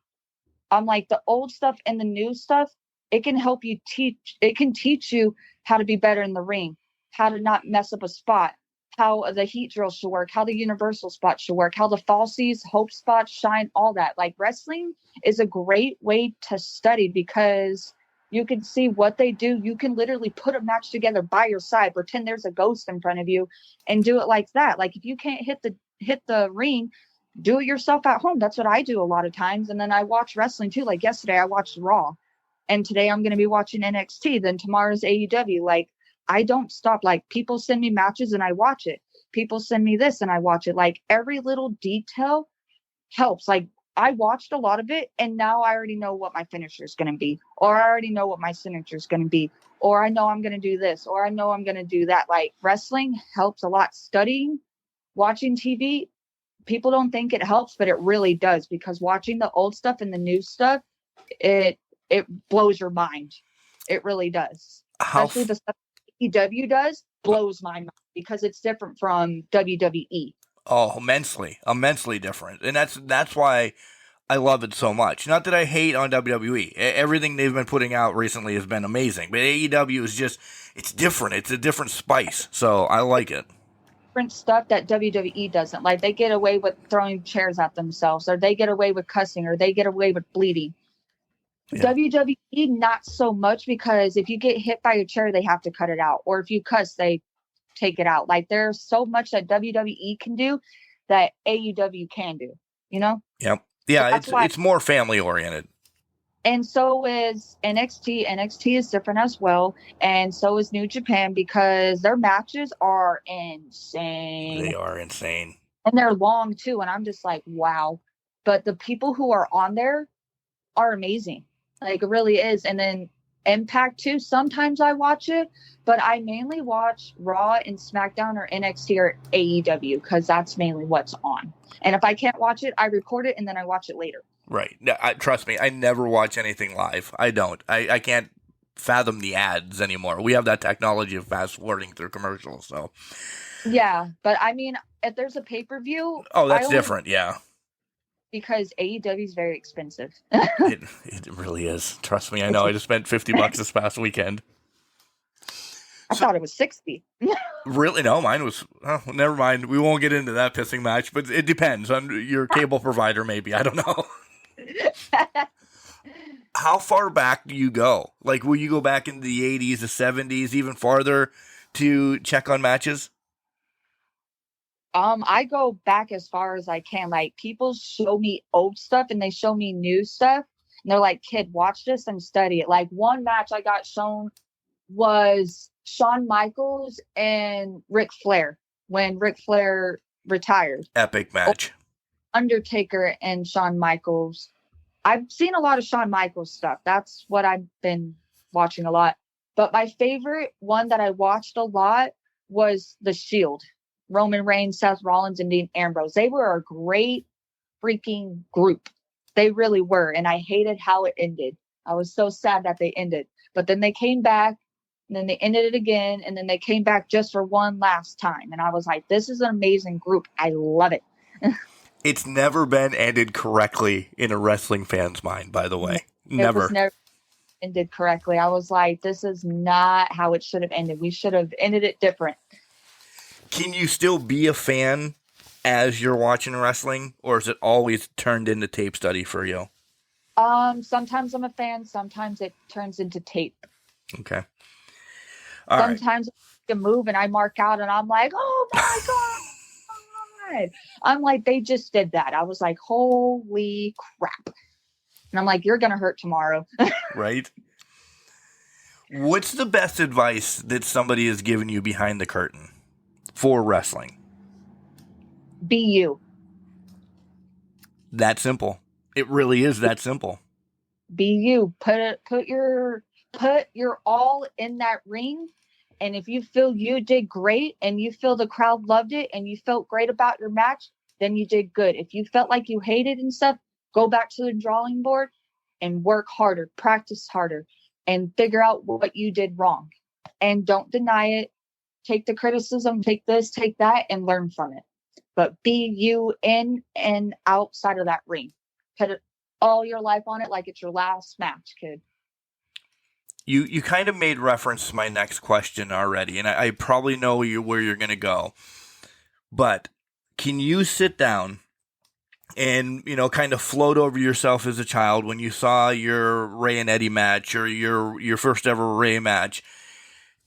I'm like, the old stuff and the new stuff, it can help you teach you how to be better in the ring, how to not mess up a spot, how the heat drill should work, how the universal spot should work, how the falsies, hope spots shine, all that. Like, wrestling is a great way to study because you can see what they do. You can literally put a match together by your side, pretend there's a ghost in front of you, and do it like that. Like, if you can't hit the ring, do it yourself at home. That's what I do a lot of times. And then I watch wrestling too. Like yesterday I watched Raw, and today I'm going to be watching NXT. Then tomorrow's AEW. Like, I don't stop. Like, people send me matches and I watch it. People send me this and I watch it. Like, every little detail helps. Like, I watched a lot of it, and now I already know what my finisher is going to be, or I already know what my signature is going to be, or I know I'm going to do this, or I know I'm going to do that. Like, wrestling helps a lot. Studying, watching TV, people don't think it helps, but it really does, because watching the old stuff and the new stuff, it blows your mind. It really does. Especially the stuff AEW does blows my mind because it's different from WWE. Oh, immensely different. And that's why I love it so much. Not that I hate on WWE. Everything they've been putting out recently has been amazing. But AEW is just, it's different. It's a different spice. So I like it. Different stuff that WWE doesn't. Like, they get away with throwing chairs at themselves, or they get away with cussing, or they get away with bleeding. Yeah. WWE, not so much, because if you get hit by a chair, they have to cut it out. Or if you cuss, they take it out. Like, there's so much that WWE can do that AEW can do, you know? Yep. Yeah, it's more family oriented. And so is NXT. NXT is different as well. And so is New Japan, because their matches are insane. They are insane. And they're long too. And I'm just like, wow. But the people who are on there are amazing. Like, it really is. And then Impact too. Sometimes I watch it, but I mainly watch Raw and SmackDown or NXT or AEW, because that's mainly what's on. And if I can't watch it, I record it and then I watch it later. Right. Trust me, I never watch anything live. I don't. I can't fathom the ads anymore. We have that technology of fast forwarding through commercials. So yeah, but I mean, if there's a pay-per-view, that's different. Yeah. Because AEW is very expensive. It really is. Trust me, I know. I just spent $50 this past weekend. I thought it was 60. Really? No, mine was. Oh, never mind. We won't get into that pissing match, but it depends on your cable provider. Maybe, I don't know. How far back do you go? Like, will you go back into the 80s, the 70s, even farther to check on matches? I go back as far as I can. Like, people show me old stuff and they show me new stuff. And they're like, kid, watch this and study it. Like, one match I got shown was Shawn Michaels and Ric Flair, when Ric Flair retired. Epic match. Undertaker and Shawn Michaels. I've seen a lot of Shawn Michaels stuff. That's what I've been watching a lot. But my favorite one that I watched a lot was The Shield. Roman Reigns, Seth Rollins, and Dean Ambrose. They were a great freaking group. They really were. And I hated how it ended. I was so sad that they ended. But then they came back, and then they ended it again, and then they came back just for one last time. And I was like, this is an amazing group. I love it. It's never been ended correctly in a wrestling fan's mind, by the way. Never. ended correctly. I was like, this is not how it should have ended. We should have ended it different. Can you still be a fan as you're watching wrestling, or is it always turned into tape study for you? Sometimes I'm a fan. Sometimes it turns into tape. Okay. All right. Sometimes I move and I mark out and I'm like, oh my God. I'm like, they just did that. I was like, holy crap. And I'm like, you're going to hurt tomorrow. Right. What's the best advice that somebody has given you behind the curtain for wrestling? Be you. That simple. It really is that simple. Be you. Put your all in that ring. And if you feel you did great and you feel the crowd loved it and you felt great about your match, then you did good. If you felt like you hated and stuff, go back to the drawing board and work harder, practice harder, and figure out what you did wrong. And don't deny it. Take the criticism, take this, take that, and learn from it. But be you in and outside of that ring. Put all your life on it like it's your last match, kid. You kind of made reference to my next question already, and I probably know where you're going to go. But can you sit down and, kind of float over yourself as a child when you saw your Ray and Eddie match or your first ever Ray match,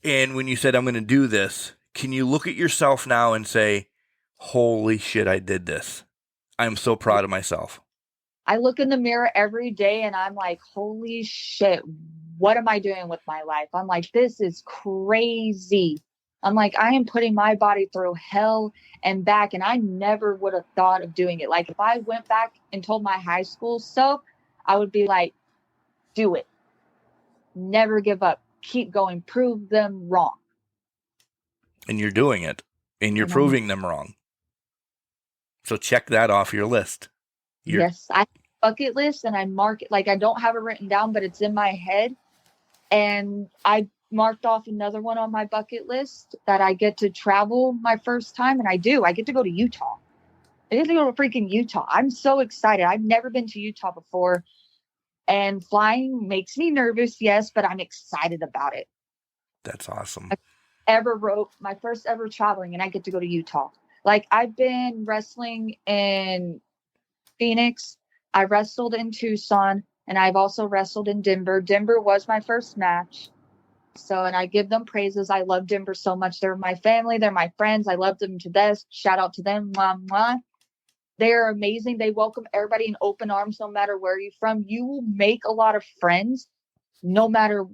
and when you said, I'm going to do this, can you look at yourself now and say, holy shit, I did this. I'm so proud of myself. I look in the mirror every day and I'm like, holy shit, what am I doing with my life? I'm like, this is crazy. I'm like, I am putting my body through hell and back, and I never would have thought of doing it. Like, if I went back and told my high school self, I would be like, do it. Never give up. Keep going. Prove them wrong. And you're doing it, and you're proving them wrong. So check that off your list. Yes, I have a bucket list, and I mark it. Like, I don't have it written down, but it's in my head. And I marked off another one on my bucket list that I get to travel my first time. And I get to go to Utah. I get to go to freaking Utah. I'm so excited. I've never been to Utah before. And flying makes me nervous, yes, but I'm excited about it. That's awesome. My first ever traveling, and I get to go to Utah. Like, I've been wrestling in Phoenix. I wrestled in Tucson, and I've also wrestled in Denver. Denver was my first match. So, and I give them praises. I love Denver so much. They're my family. They're my friends. I love them to death. Shout out to them. Mwah, mwah. They're amazing. They welcome everybody in open arms, no matter where you're from. You will make a lot of friends, no matter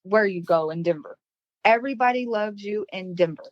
where you go in Denver. Everybody loves you in Denver.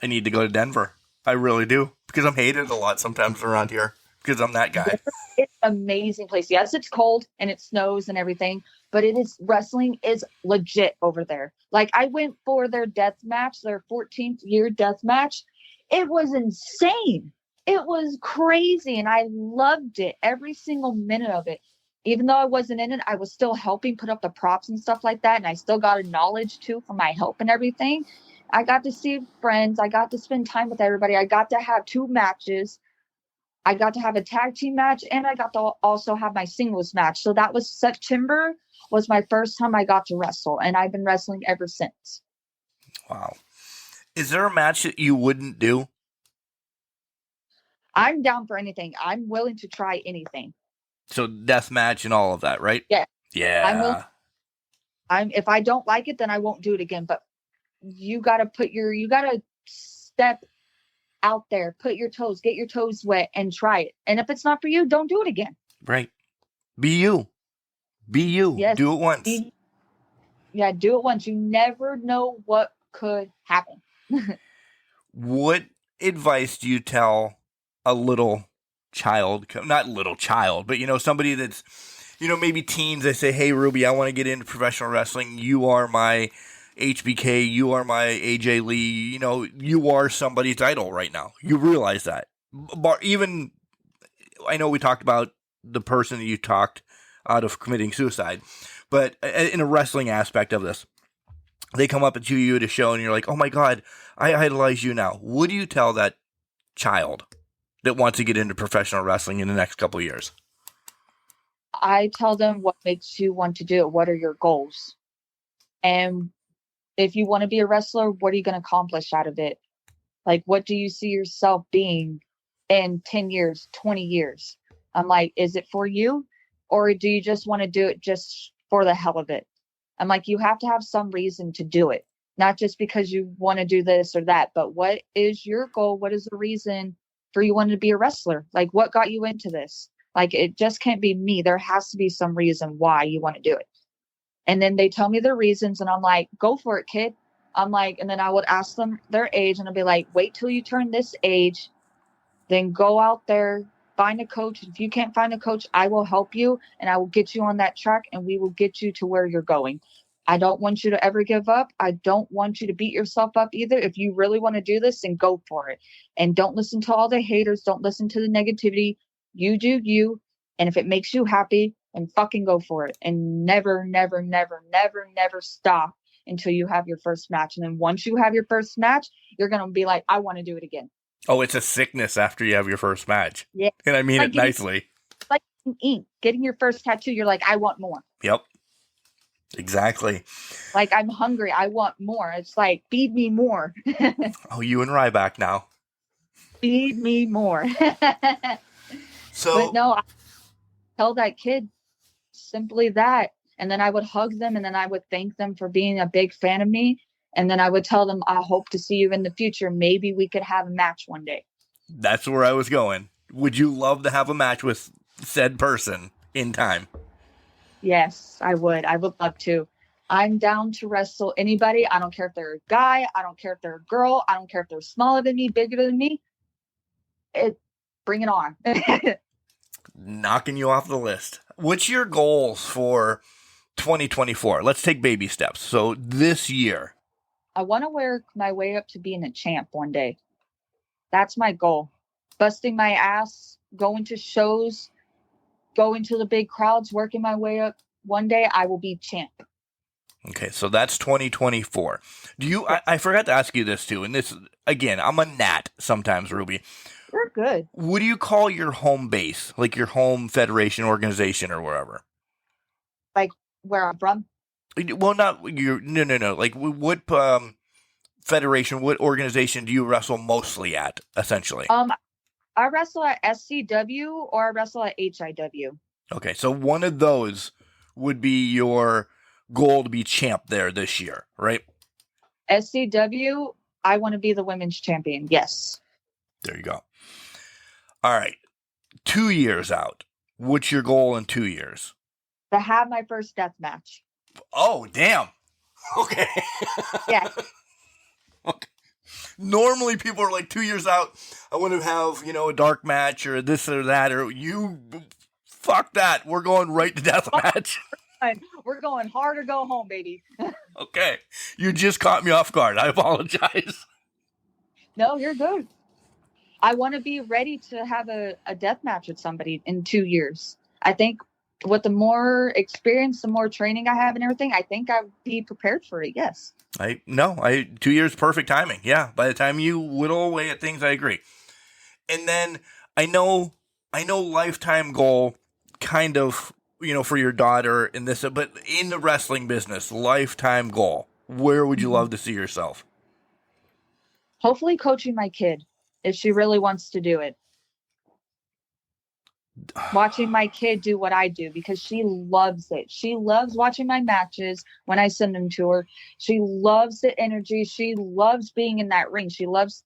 I need to go to Denver. I really do. Because I'm hated a lot sometimes around here. Because I'm that guy. It's an amazing place. Yes, it's cold and it snows and everything, but wrestling is legit over there. Like, I went for their death match, their 14th year death match. It was insane. It was crazy. And I loved it. Every single minute of it. Even though I wasn't in it, I was still helping put up the props and stuff like that. And I still got a knowledge too from my help and everything. I got to see friends. I got to spend time with everybody. I got to have 2 matches. I got to have a tag team match, and I got to also have my singles match. So that was September was my first time I got to wrestle, and I've been wrestling ever since. Wow. Is there a match that you wouldn't do? I'm down for anything. I'm willing to try anything. So death match and all of that, right? Yeah. Yeah. If I don't like it, then I won't do it again. But you got to step out there, get your toes wet and try it. And if it's not for you, don't do it again. Right. Be you. Yes. Do it once. Do it once. You never know what could happen. What advice do you tell a little child, not little child, but, somebody that's, maybe teens, they say, hey, Ruby, I want to get into professional wrestling. You are my HBK, you are my AJ Lee, you are somebody's idol right now. You realize that. But even, I know we talked about the person that you talked out of committing suicide, but in a wrestling aspect of this, they come up to you at a show and you're like, oh my God, I idolize you now. What do you tell that child that wants to get into professional wrestling in the next couple of years? I tell them what makes you want to do it. What are your goals? And if you want to be a wrestler, what are you going to accomplish out of it? Like, what do you see yourself being in 10 years, 20 years? I'm like, is it for you? Or do you just want to do it just for the hell of it? I'm like, you have to have some reason to do it, not just because you want to do this or that, but what is your goal? What is the reason for you wanting to be a wrestler? Like, what got you into this? Like, it just can't be me. There has to be some reason why you want to do it. And then they tell me their reasons, and I'm like, go for it, kid. I'm like, and then I would ask them their age, and I'd be like, wait till you turn this age, then go out there, find a coach. If you can't find a coach, I will help you, and I will get you on that track, and we will get you to where you're going. I don't want you to ever give up. I don't want you to beat yourself up either. If you really want to do this, then go for it. And don't listen to all the haters. Don't listen to the negativity. You do you. And if it makes you happy, then fucking go for it. And never, never, never, never, never stop until you have your first match. And then once you have your first match, you're going to be like, I want to do it again. Oh, it's a sickness after you have your first match. Yeah. And I mean like it nicely. Like ink. Getting your first tattoo, you're like, I want more. Yep. Exactly. Like, I'm hungry. I want more. It's like, feed me more. Oh, you and Ryback now. Feed me more. So, but no, I tell that kid simply that. And then I would hug them, and then I would thank them for being a big fan of me. And then I would tell them, I hope to see you in the future. Maybe we could have a match one day. that's where I was going. Would you love to have a match with said person in time? Yes, I would. I would love to. I'm down to wrestle anybody. I don't care if they're a guy. I don't care if they're a girl. I don't care if they're smaller than me, bigger than me. Bring it on. Knocking you off the list. What's your goals for 2024? Let's take baby steps. So this year. I want to work my way up to being a champ one day. That's my goal. Busting my ass, going to shows, going to the big crowds, working my way up. One day I will be champ. Okay, so that's 2024. Do you, I forgot to ask you this too, and this, again, I'm a gnat sometimes, Ruby. You're good. What do you call your home base? Like your home federation, organization, or wherever? Like where I'm from? Well, not your, no. Like what federation, what organization do you wrestle mostly at, essentially? I wrestle at SCW or I wrestle at HIW. Okay, so one of those would be your goal to be champ there this year, right? SCW, I want to be the women's champion. Yes. There you go. All right. 2 years out. What's your goal in 2 years? To have my first death match. Oh, damn. Okay. Yeah. Okay. Normally people are like 2 years out, I want to have, a dark match or this or that, or you, fuck that. We're going right to death match. We're going hard or go home, baby. Okay. You just caught me off guard. I apologize. No, you're good. I want to be ready to have a death match with somebody in 2 years. I think with the more experience, the more training I have and everything, I think I'd be prepared for it. Yes. 2 years, perfect timing. Yeah. By the time you whittle away at things, I agree. And then I know lifetime goal kind of, for your daughter in this, but in the wrestling business, lifetime goal, where would you love to see yourself? Hopefully coaching my kid if she really wants to do it. Watching my kid do what I do because she loves it. She loves watching my matches when I send them to her. She loves the energy. She loves being in that ring. She loves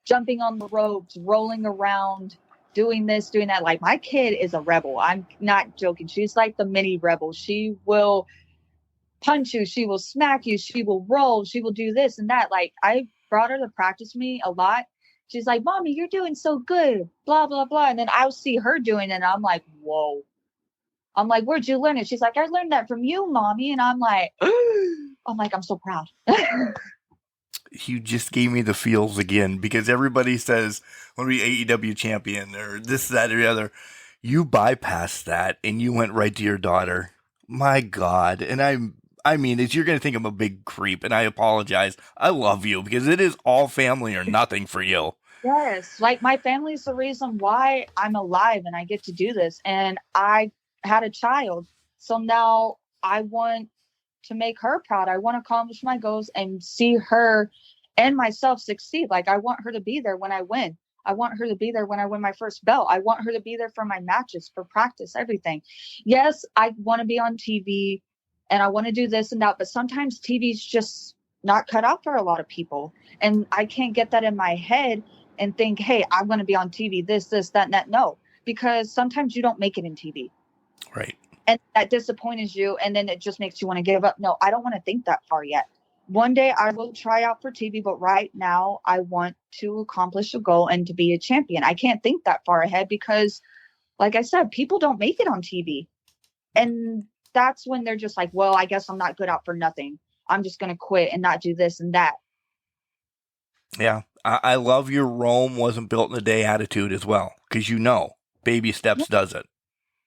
jumping on the ropes, rolling around, doing this, doing that. Like, my kid is a rebel. I'm not joking. She's like the mini rebel. She will punch you. She will smack you. She will roll. She will do this and that. Like, I brought her to practice me a lot. She's like, Mommy, you're doing so good, blah, blah, blah. And then I'll see her doing it, and I'm like, whoa. I'm like, where'd you learn it? She's like, I learned that from you, Mommy. And I'm like, I'm so proud. You just gave me the feels again, because everybody says when we AEW champion or this, that, or the other, you bypassed that and you went right to your daughter. My God. And I mean, you're going to think I'm a big creep, and I apologize. I love you because it is all family or nothing for you. Yes. Like, my family's the reason why I'm alive and I get to do this. And I had a child. So now I want to make her proud. I want to accomplish my goals and see her and myself succeed. Like, I want her to be there when I win. I want her to be there when I win my first belt. I want her to be there for my matches, for practice, everything. Yes, I want to be on TV and I want to do this and that, but sometimes TV's just not cut out for a lot of people. And I can't get that in my head and think, hey, I'm going to be on TV, this, that, and that. No, because sometimes you don't make it in TV. Right. And that disappoints you. And then it just makes you want to give up. No, I don't want to think that far yet. One day I will try out for TV, but right now I want to accomplish a goal and to be a champion. I can't think that far ahead because, like I said, people don't make it on TV. And that's when they're just like, well, I guess I'm not good out for nothing. I'm just going to quit and not do this and that. Yeah. I love your Rome wasn't built in a day attitude as well, because baby steps does it.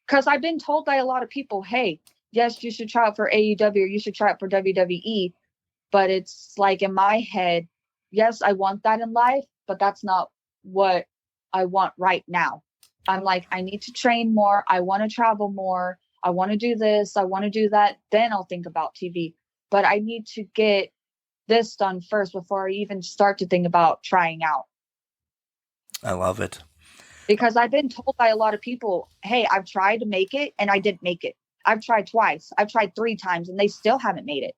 Because I've been told by a lot of people, hey, yes, you should try out for AEW or you should try out for WWE. But it's like in my head, yes, I want that in life, but that's not what I want right now. I'm like, I need to train more. I want to travel more. I want to do this. I want to do that. Then I'll think about TV. But I need to get this done first before I even start to think about trying out. I love it. Because I've been told by a lot of people, hey, I've tried to make it and I didn't make it. I've tried twice. I've tried 3 times and they still haven't made it.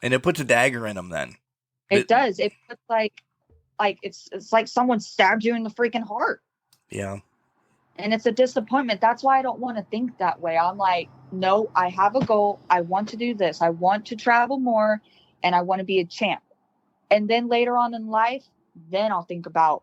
And it puts a dagger in them then. It does. It puts like it's like someone stabbed you in the freaking heart. Yeah. And it's a disappointment. That's why I don't want to think that way. I'm like, no, I have a goal. I want to do this. I want to travel more and I want to be a champ. And then later on in life, then I'll think about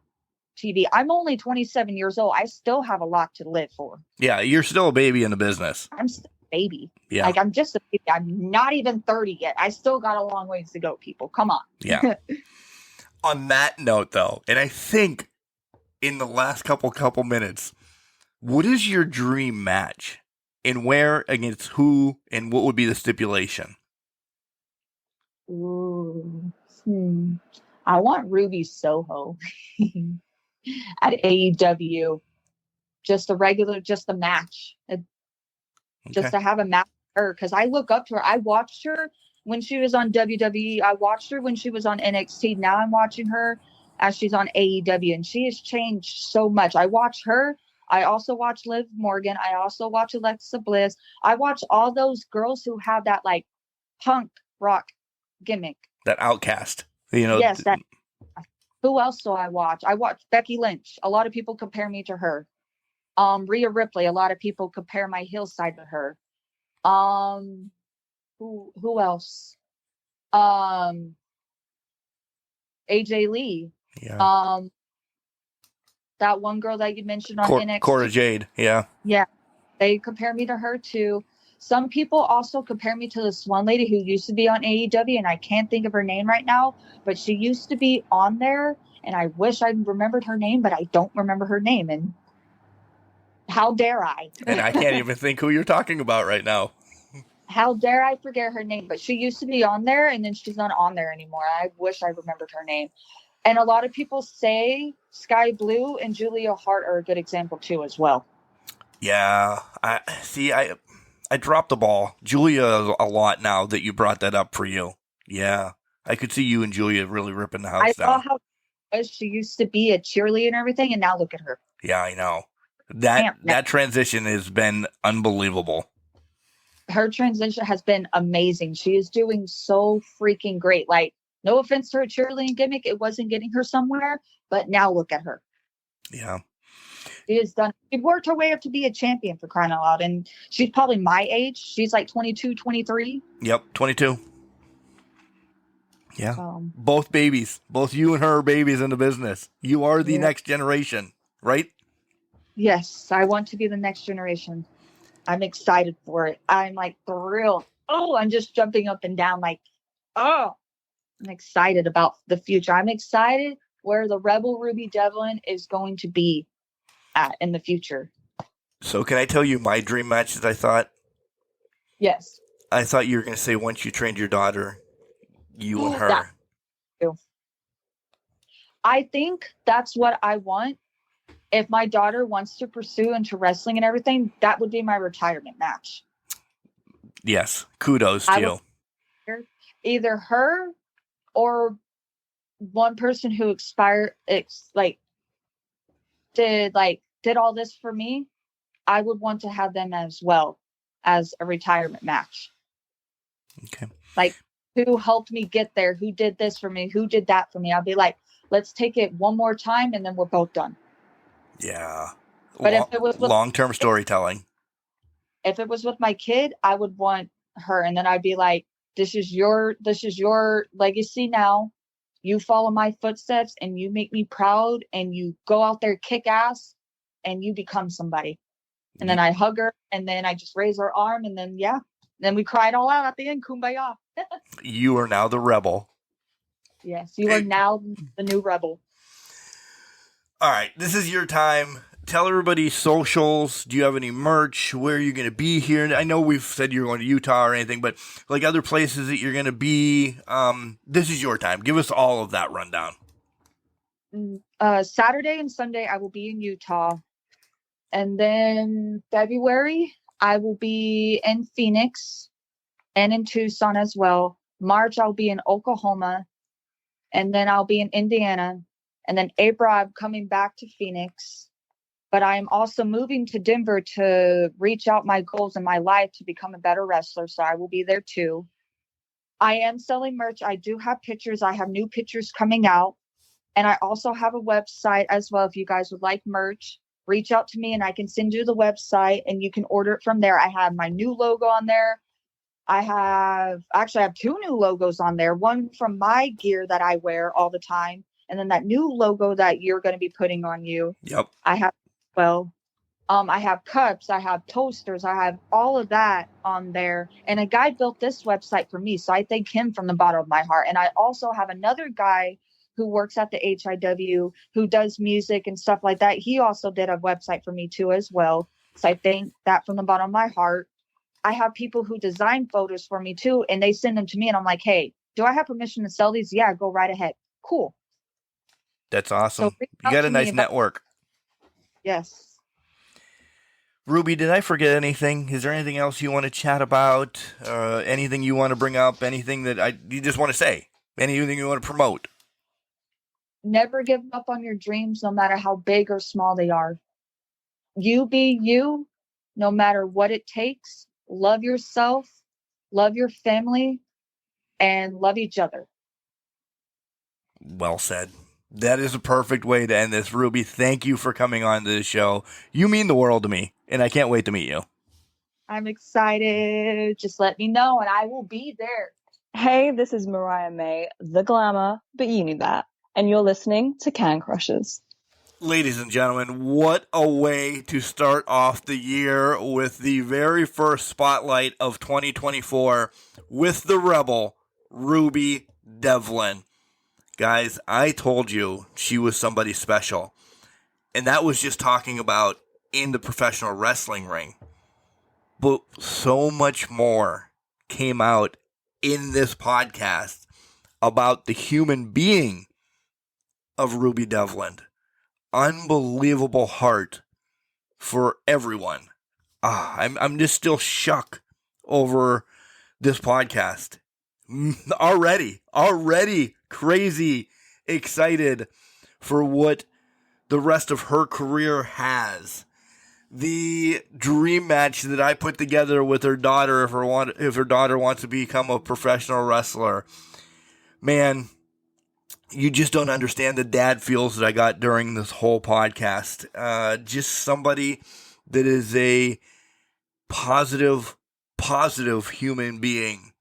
TV. I'm only 27 years old. I still have a lot to live for. Yeah, you're still a baby in the business. I'm still a baby. Yeah. Like, I'm just a baby. I'm not even 30 yet. I still got a long ways to go, people. Come on. Yeah. On that note, though, and I think in the last couple minutes, what is your dream match? And where, against who, and what would be the stipulation? Ooh. I want Ruby Soho at AEW. Just a match. Just to have a match with her. Because I look up to her. I watched her when she was on WWE. I watched her when she was on NXT. Now I'm watching her as she's on AEW. And she has changed so much. I watch her. I also watch Liv Morgan. I also watch Alexa Bliss. I watch all those girls who have that like punk rock gimmick. That outcast. Yes. Who else do I watch? I watch Becky Lynch. A lot of people compare me to her. Rhea Ripley. A lot of people compare my heel side to her. Who else? AJ Lee. Yeah. That one girl that you mentioned on NXT. Cora Jade. Yeah. Yeah. They compare me to her too. Some people also compare me to this one lady who used to be on AEW, and I can't think of her name right now, but she used to be on there, and I wish I remembered her name, but I don't remember her name, and how dare I? And I can't even think who you're talking about right now. How dare I forget her name? But she used to be on there, and then she's not on there anymore. I wish I remembered her name. And a lot of people say Sky Blue and Julia Hart are a good example too as well. Yeah. I dropped the ball. Julia a lot now that you brought that up for you. Yeah. I could see you and Julia really ripping the house down. I saw how she used to be a cheerleader and everything, and now look at her. Yeah, I know. That transition has been unbelievable. Her transition has been amazing. She is doing so freaking great. Like, no offense to her cheerleading gimmick, it wasn't getting her somewhere, but now look at her. Yeah. She has done. She worked her way up to be a champion, for crying out loud, and she's probably my age. She's like 22, 23. Yep, 22. Yeah. Both babies. Both you and her are babies in the business. You are the next generation, right? Yes, I want to be the next generation. I'm excited for it. I'm like thrilled. Oh, I'm just jumping up and down like, oh, I'm excited about the future. I'm excited where the Rebel Rubi Delvin is going to be at in the future. So can I tell you my dream matches I thought? Yes. I thought you were going to say once you trained your daughter, you and her. I think that's what I want. if my daughter wants to pursue into wrestling and everything, that would be my retirement match. Yes. Kudos to you. Either her or one person who did all this for me. I would want to have them as well as a retirement match. Okay. Like, who helped me get there? Who did this for me? Who did that for me? I'll be like, let's take it one more time and then we're both done. Yeah. But if it was long-term storytelling. If it was with my kid, I would want her. And then I'd be like, this is your legacy now. You follow my footsteps and you make me proud and you go out there, kick ass, and you become somebody. And then I hug her and then I just raise her arm and then, yeah. Then we cried all out at the end. Kumbaya. You are now the rebel. Yes, you are now the new rebel. All right, this is your time. Tell everybody socials. Do you have any merch? Where are you going to be here? I know we've said you're going to Utah or anything, but like other places that you're going to be, this is your time. Give us all of that rundown. Saturday and Sunday, I will be in Utah. And then February, I will be in Phoenix and in Tucson as well. March, I'll be in Oklahoma. And then I'll be in Indiana. And then April, I'm coming back to Phoenix. But I am also moving to Denver to reach out my goals in my life to become a better wrestler. So I will be there too. I am selling merch. I do have pictures. I have new pictures coming out. And I also have a website as well. If you guys would like merch, reach out to me and I can send you the website and you can order it from there. I have my new logo on there. I have two new logos on there. One from my gear that I wear all the time. And then that new logo that you're going to be putting on you. Yep. I have cups, I have toasters, I have all of that on there. And a guy built this website for me. So I thank him from the bottom of my heart. And I also have another guy who works at the HIW who does music and stuff like that. He also did a website for me too as well. So I thank that from the bottom of my heart. I have people who design photos for me too. And they send them to me and I'm like, hey, do I have permission to sell these? Yeah, go right ahead. Cool. That's awesome. So you got a nice network. Yes. Ruby, did I forget anything? Is there anything else you want to chat about? Anything you want to bring up? Anything that you just want to say? Anything you want to promote? Never give up on your dreams, no matter how big or small they are. You be you, no matter what it takes. Love yourself, love your family, and love each other. Well said. That is a perfect way to end this. Ruby, thank you for coming on to the show. You mean the world to me, and I can't wait to meet you. I'm excited. Just let me know, and I will be there. Hey, this is Mariah May, the glamour, but you knew that. And you're listening to Can Crushers. Ladies and gentlemen, what a way to start off the year with the very first spotlight of 2024 with the Rebel, Rubi Delvin. Guys, I told you she was somebody special. And that was just talking about in the professional wrestling ring. But so much more came out in this podcast about the human being of Rubi Delvin. Unbelievable heart for everyone. I'm just still shook over this podcast. Already crazy excited for what the rest of her career has. The dream match that I put together with her daughter, if her daughter wants to become a professional wrestler. Man, you just don't understand the dad feels that I got during this whole podcast. Just somebody that is a positive human being.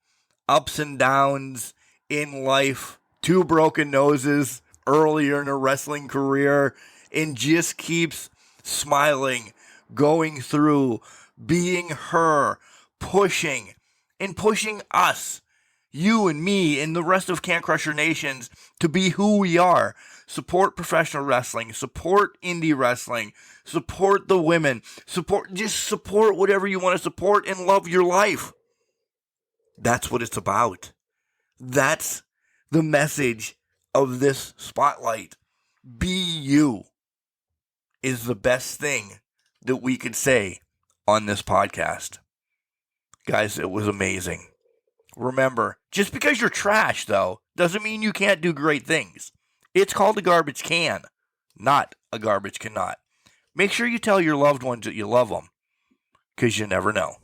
Ups and downs in life, 2 broken noses earlier in her wrestling career, and just keeps smiling, going through, being her, pushing us, you and me and the rest of Can Crusher Nations, to be who we are. Support professional wrestling, support indie wrestling, support the women, support whatever you want to support and love your life. That's what it's about. That's the message of this spotlight. Be you. is the best thing that we could say on this podcast. Guys, it was amazing. Remember, just because you're trash, though, doesn't mean you can't do great things. It's called a garbage can, not a garbage cannot. Make sure you tell your loved ones that you love them, because you never know.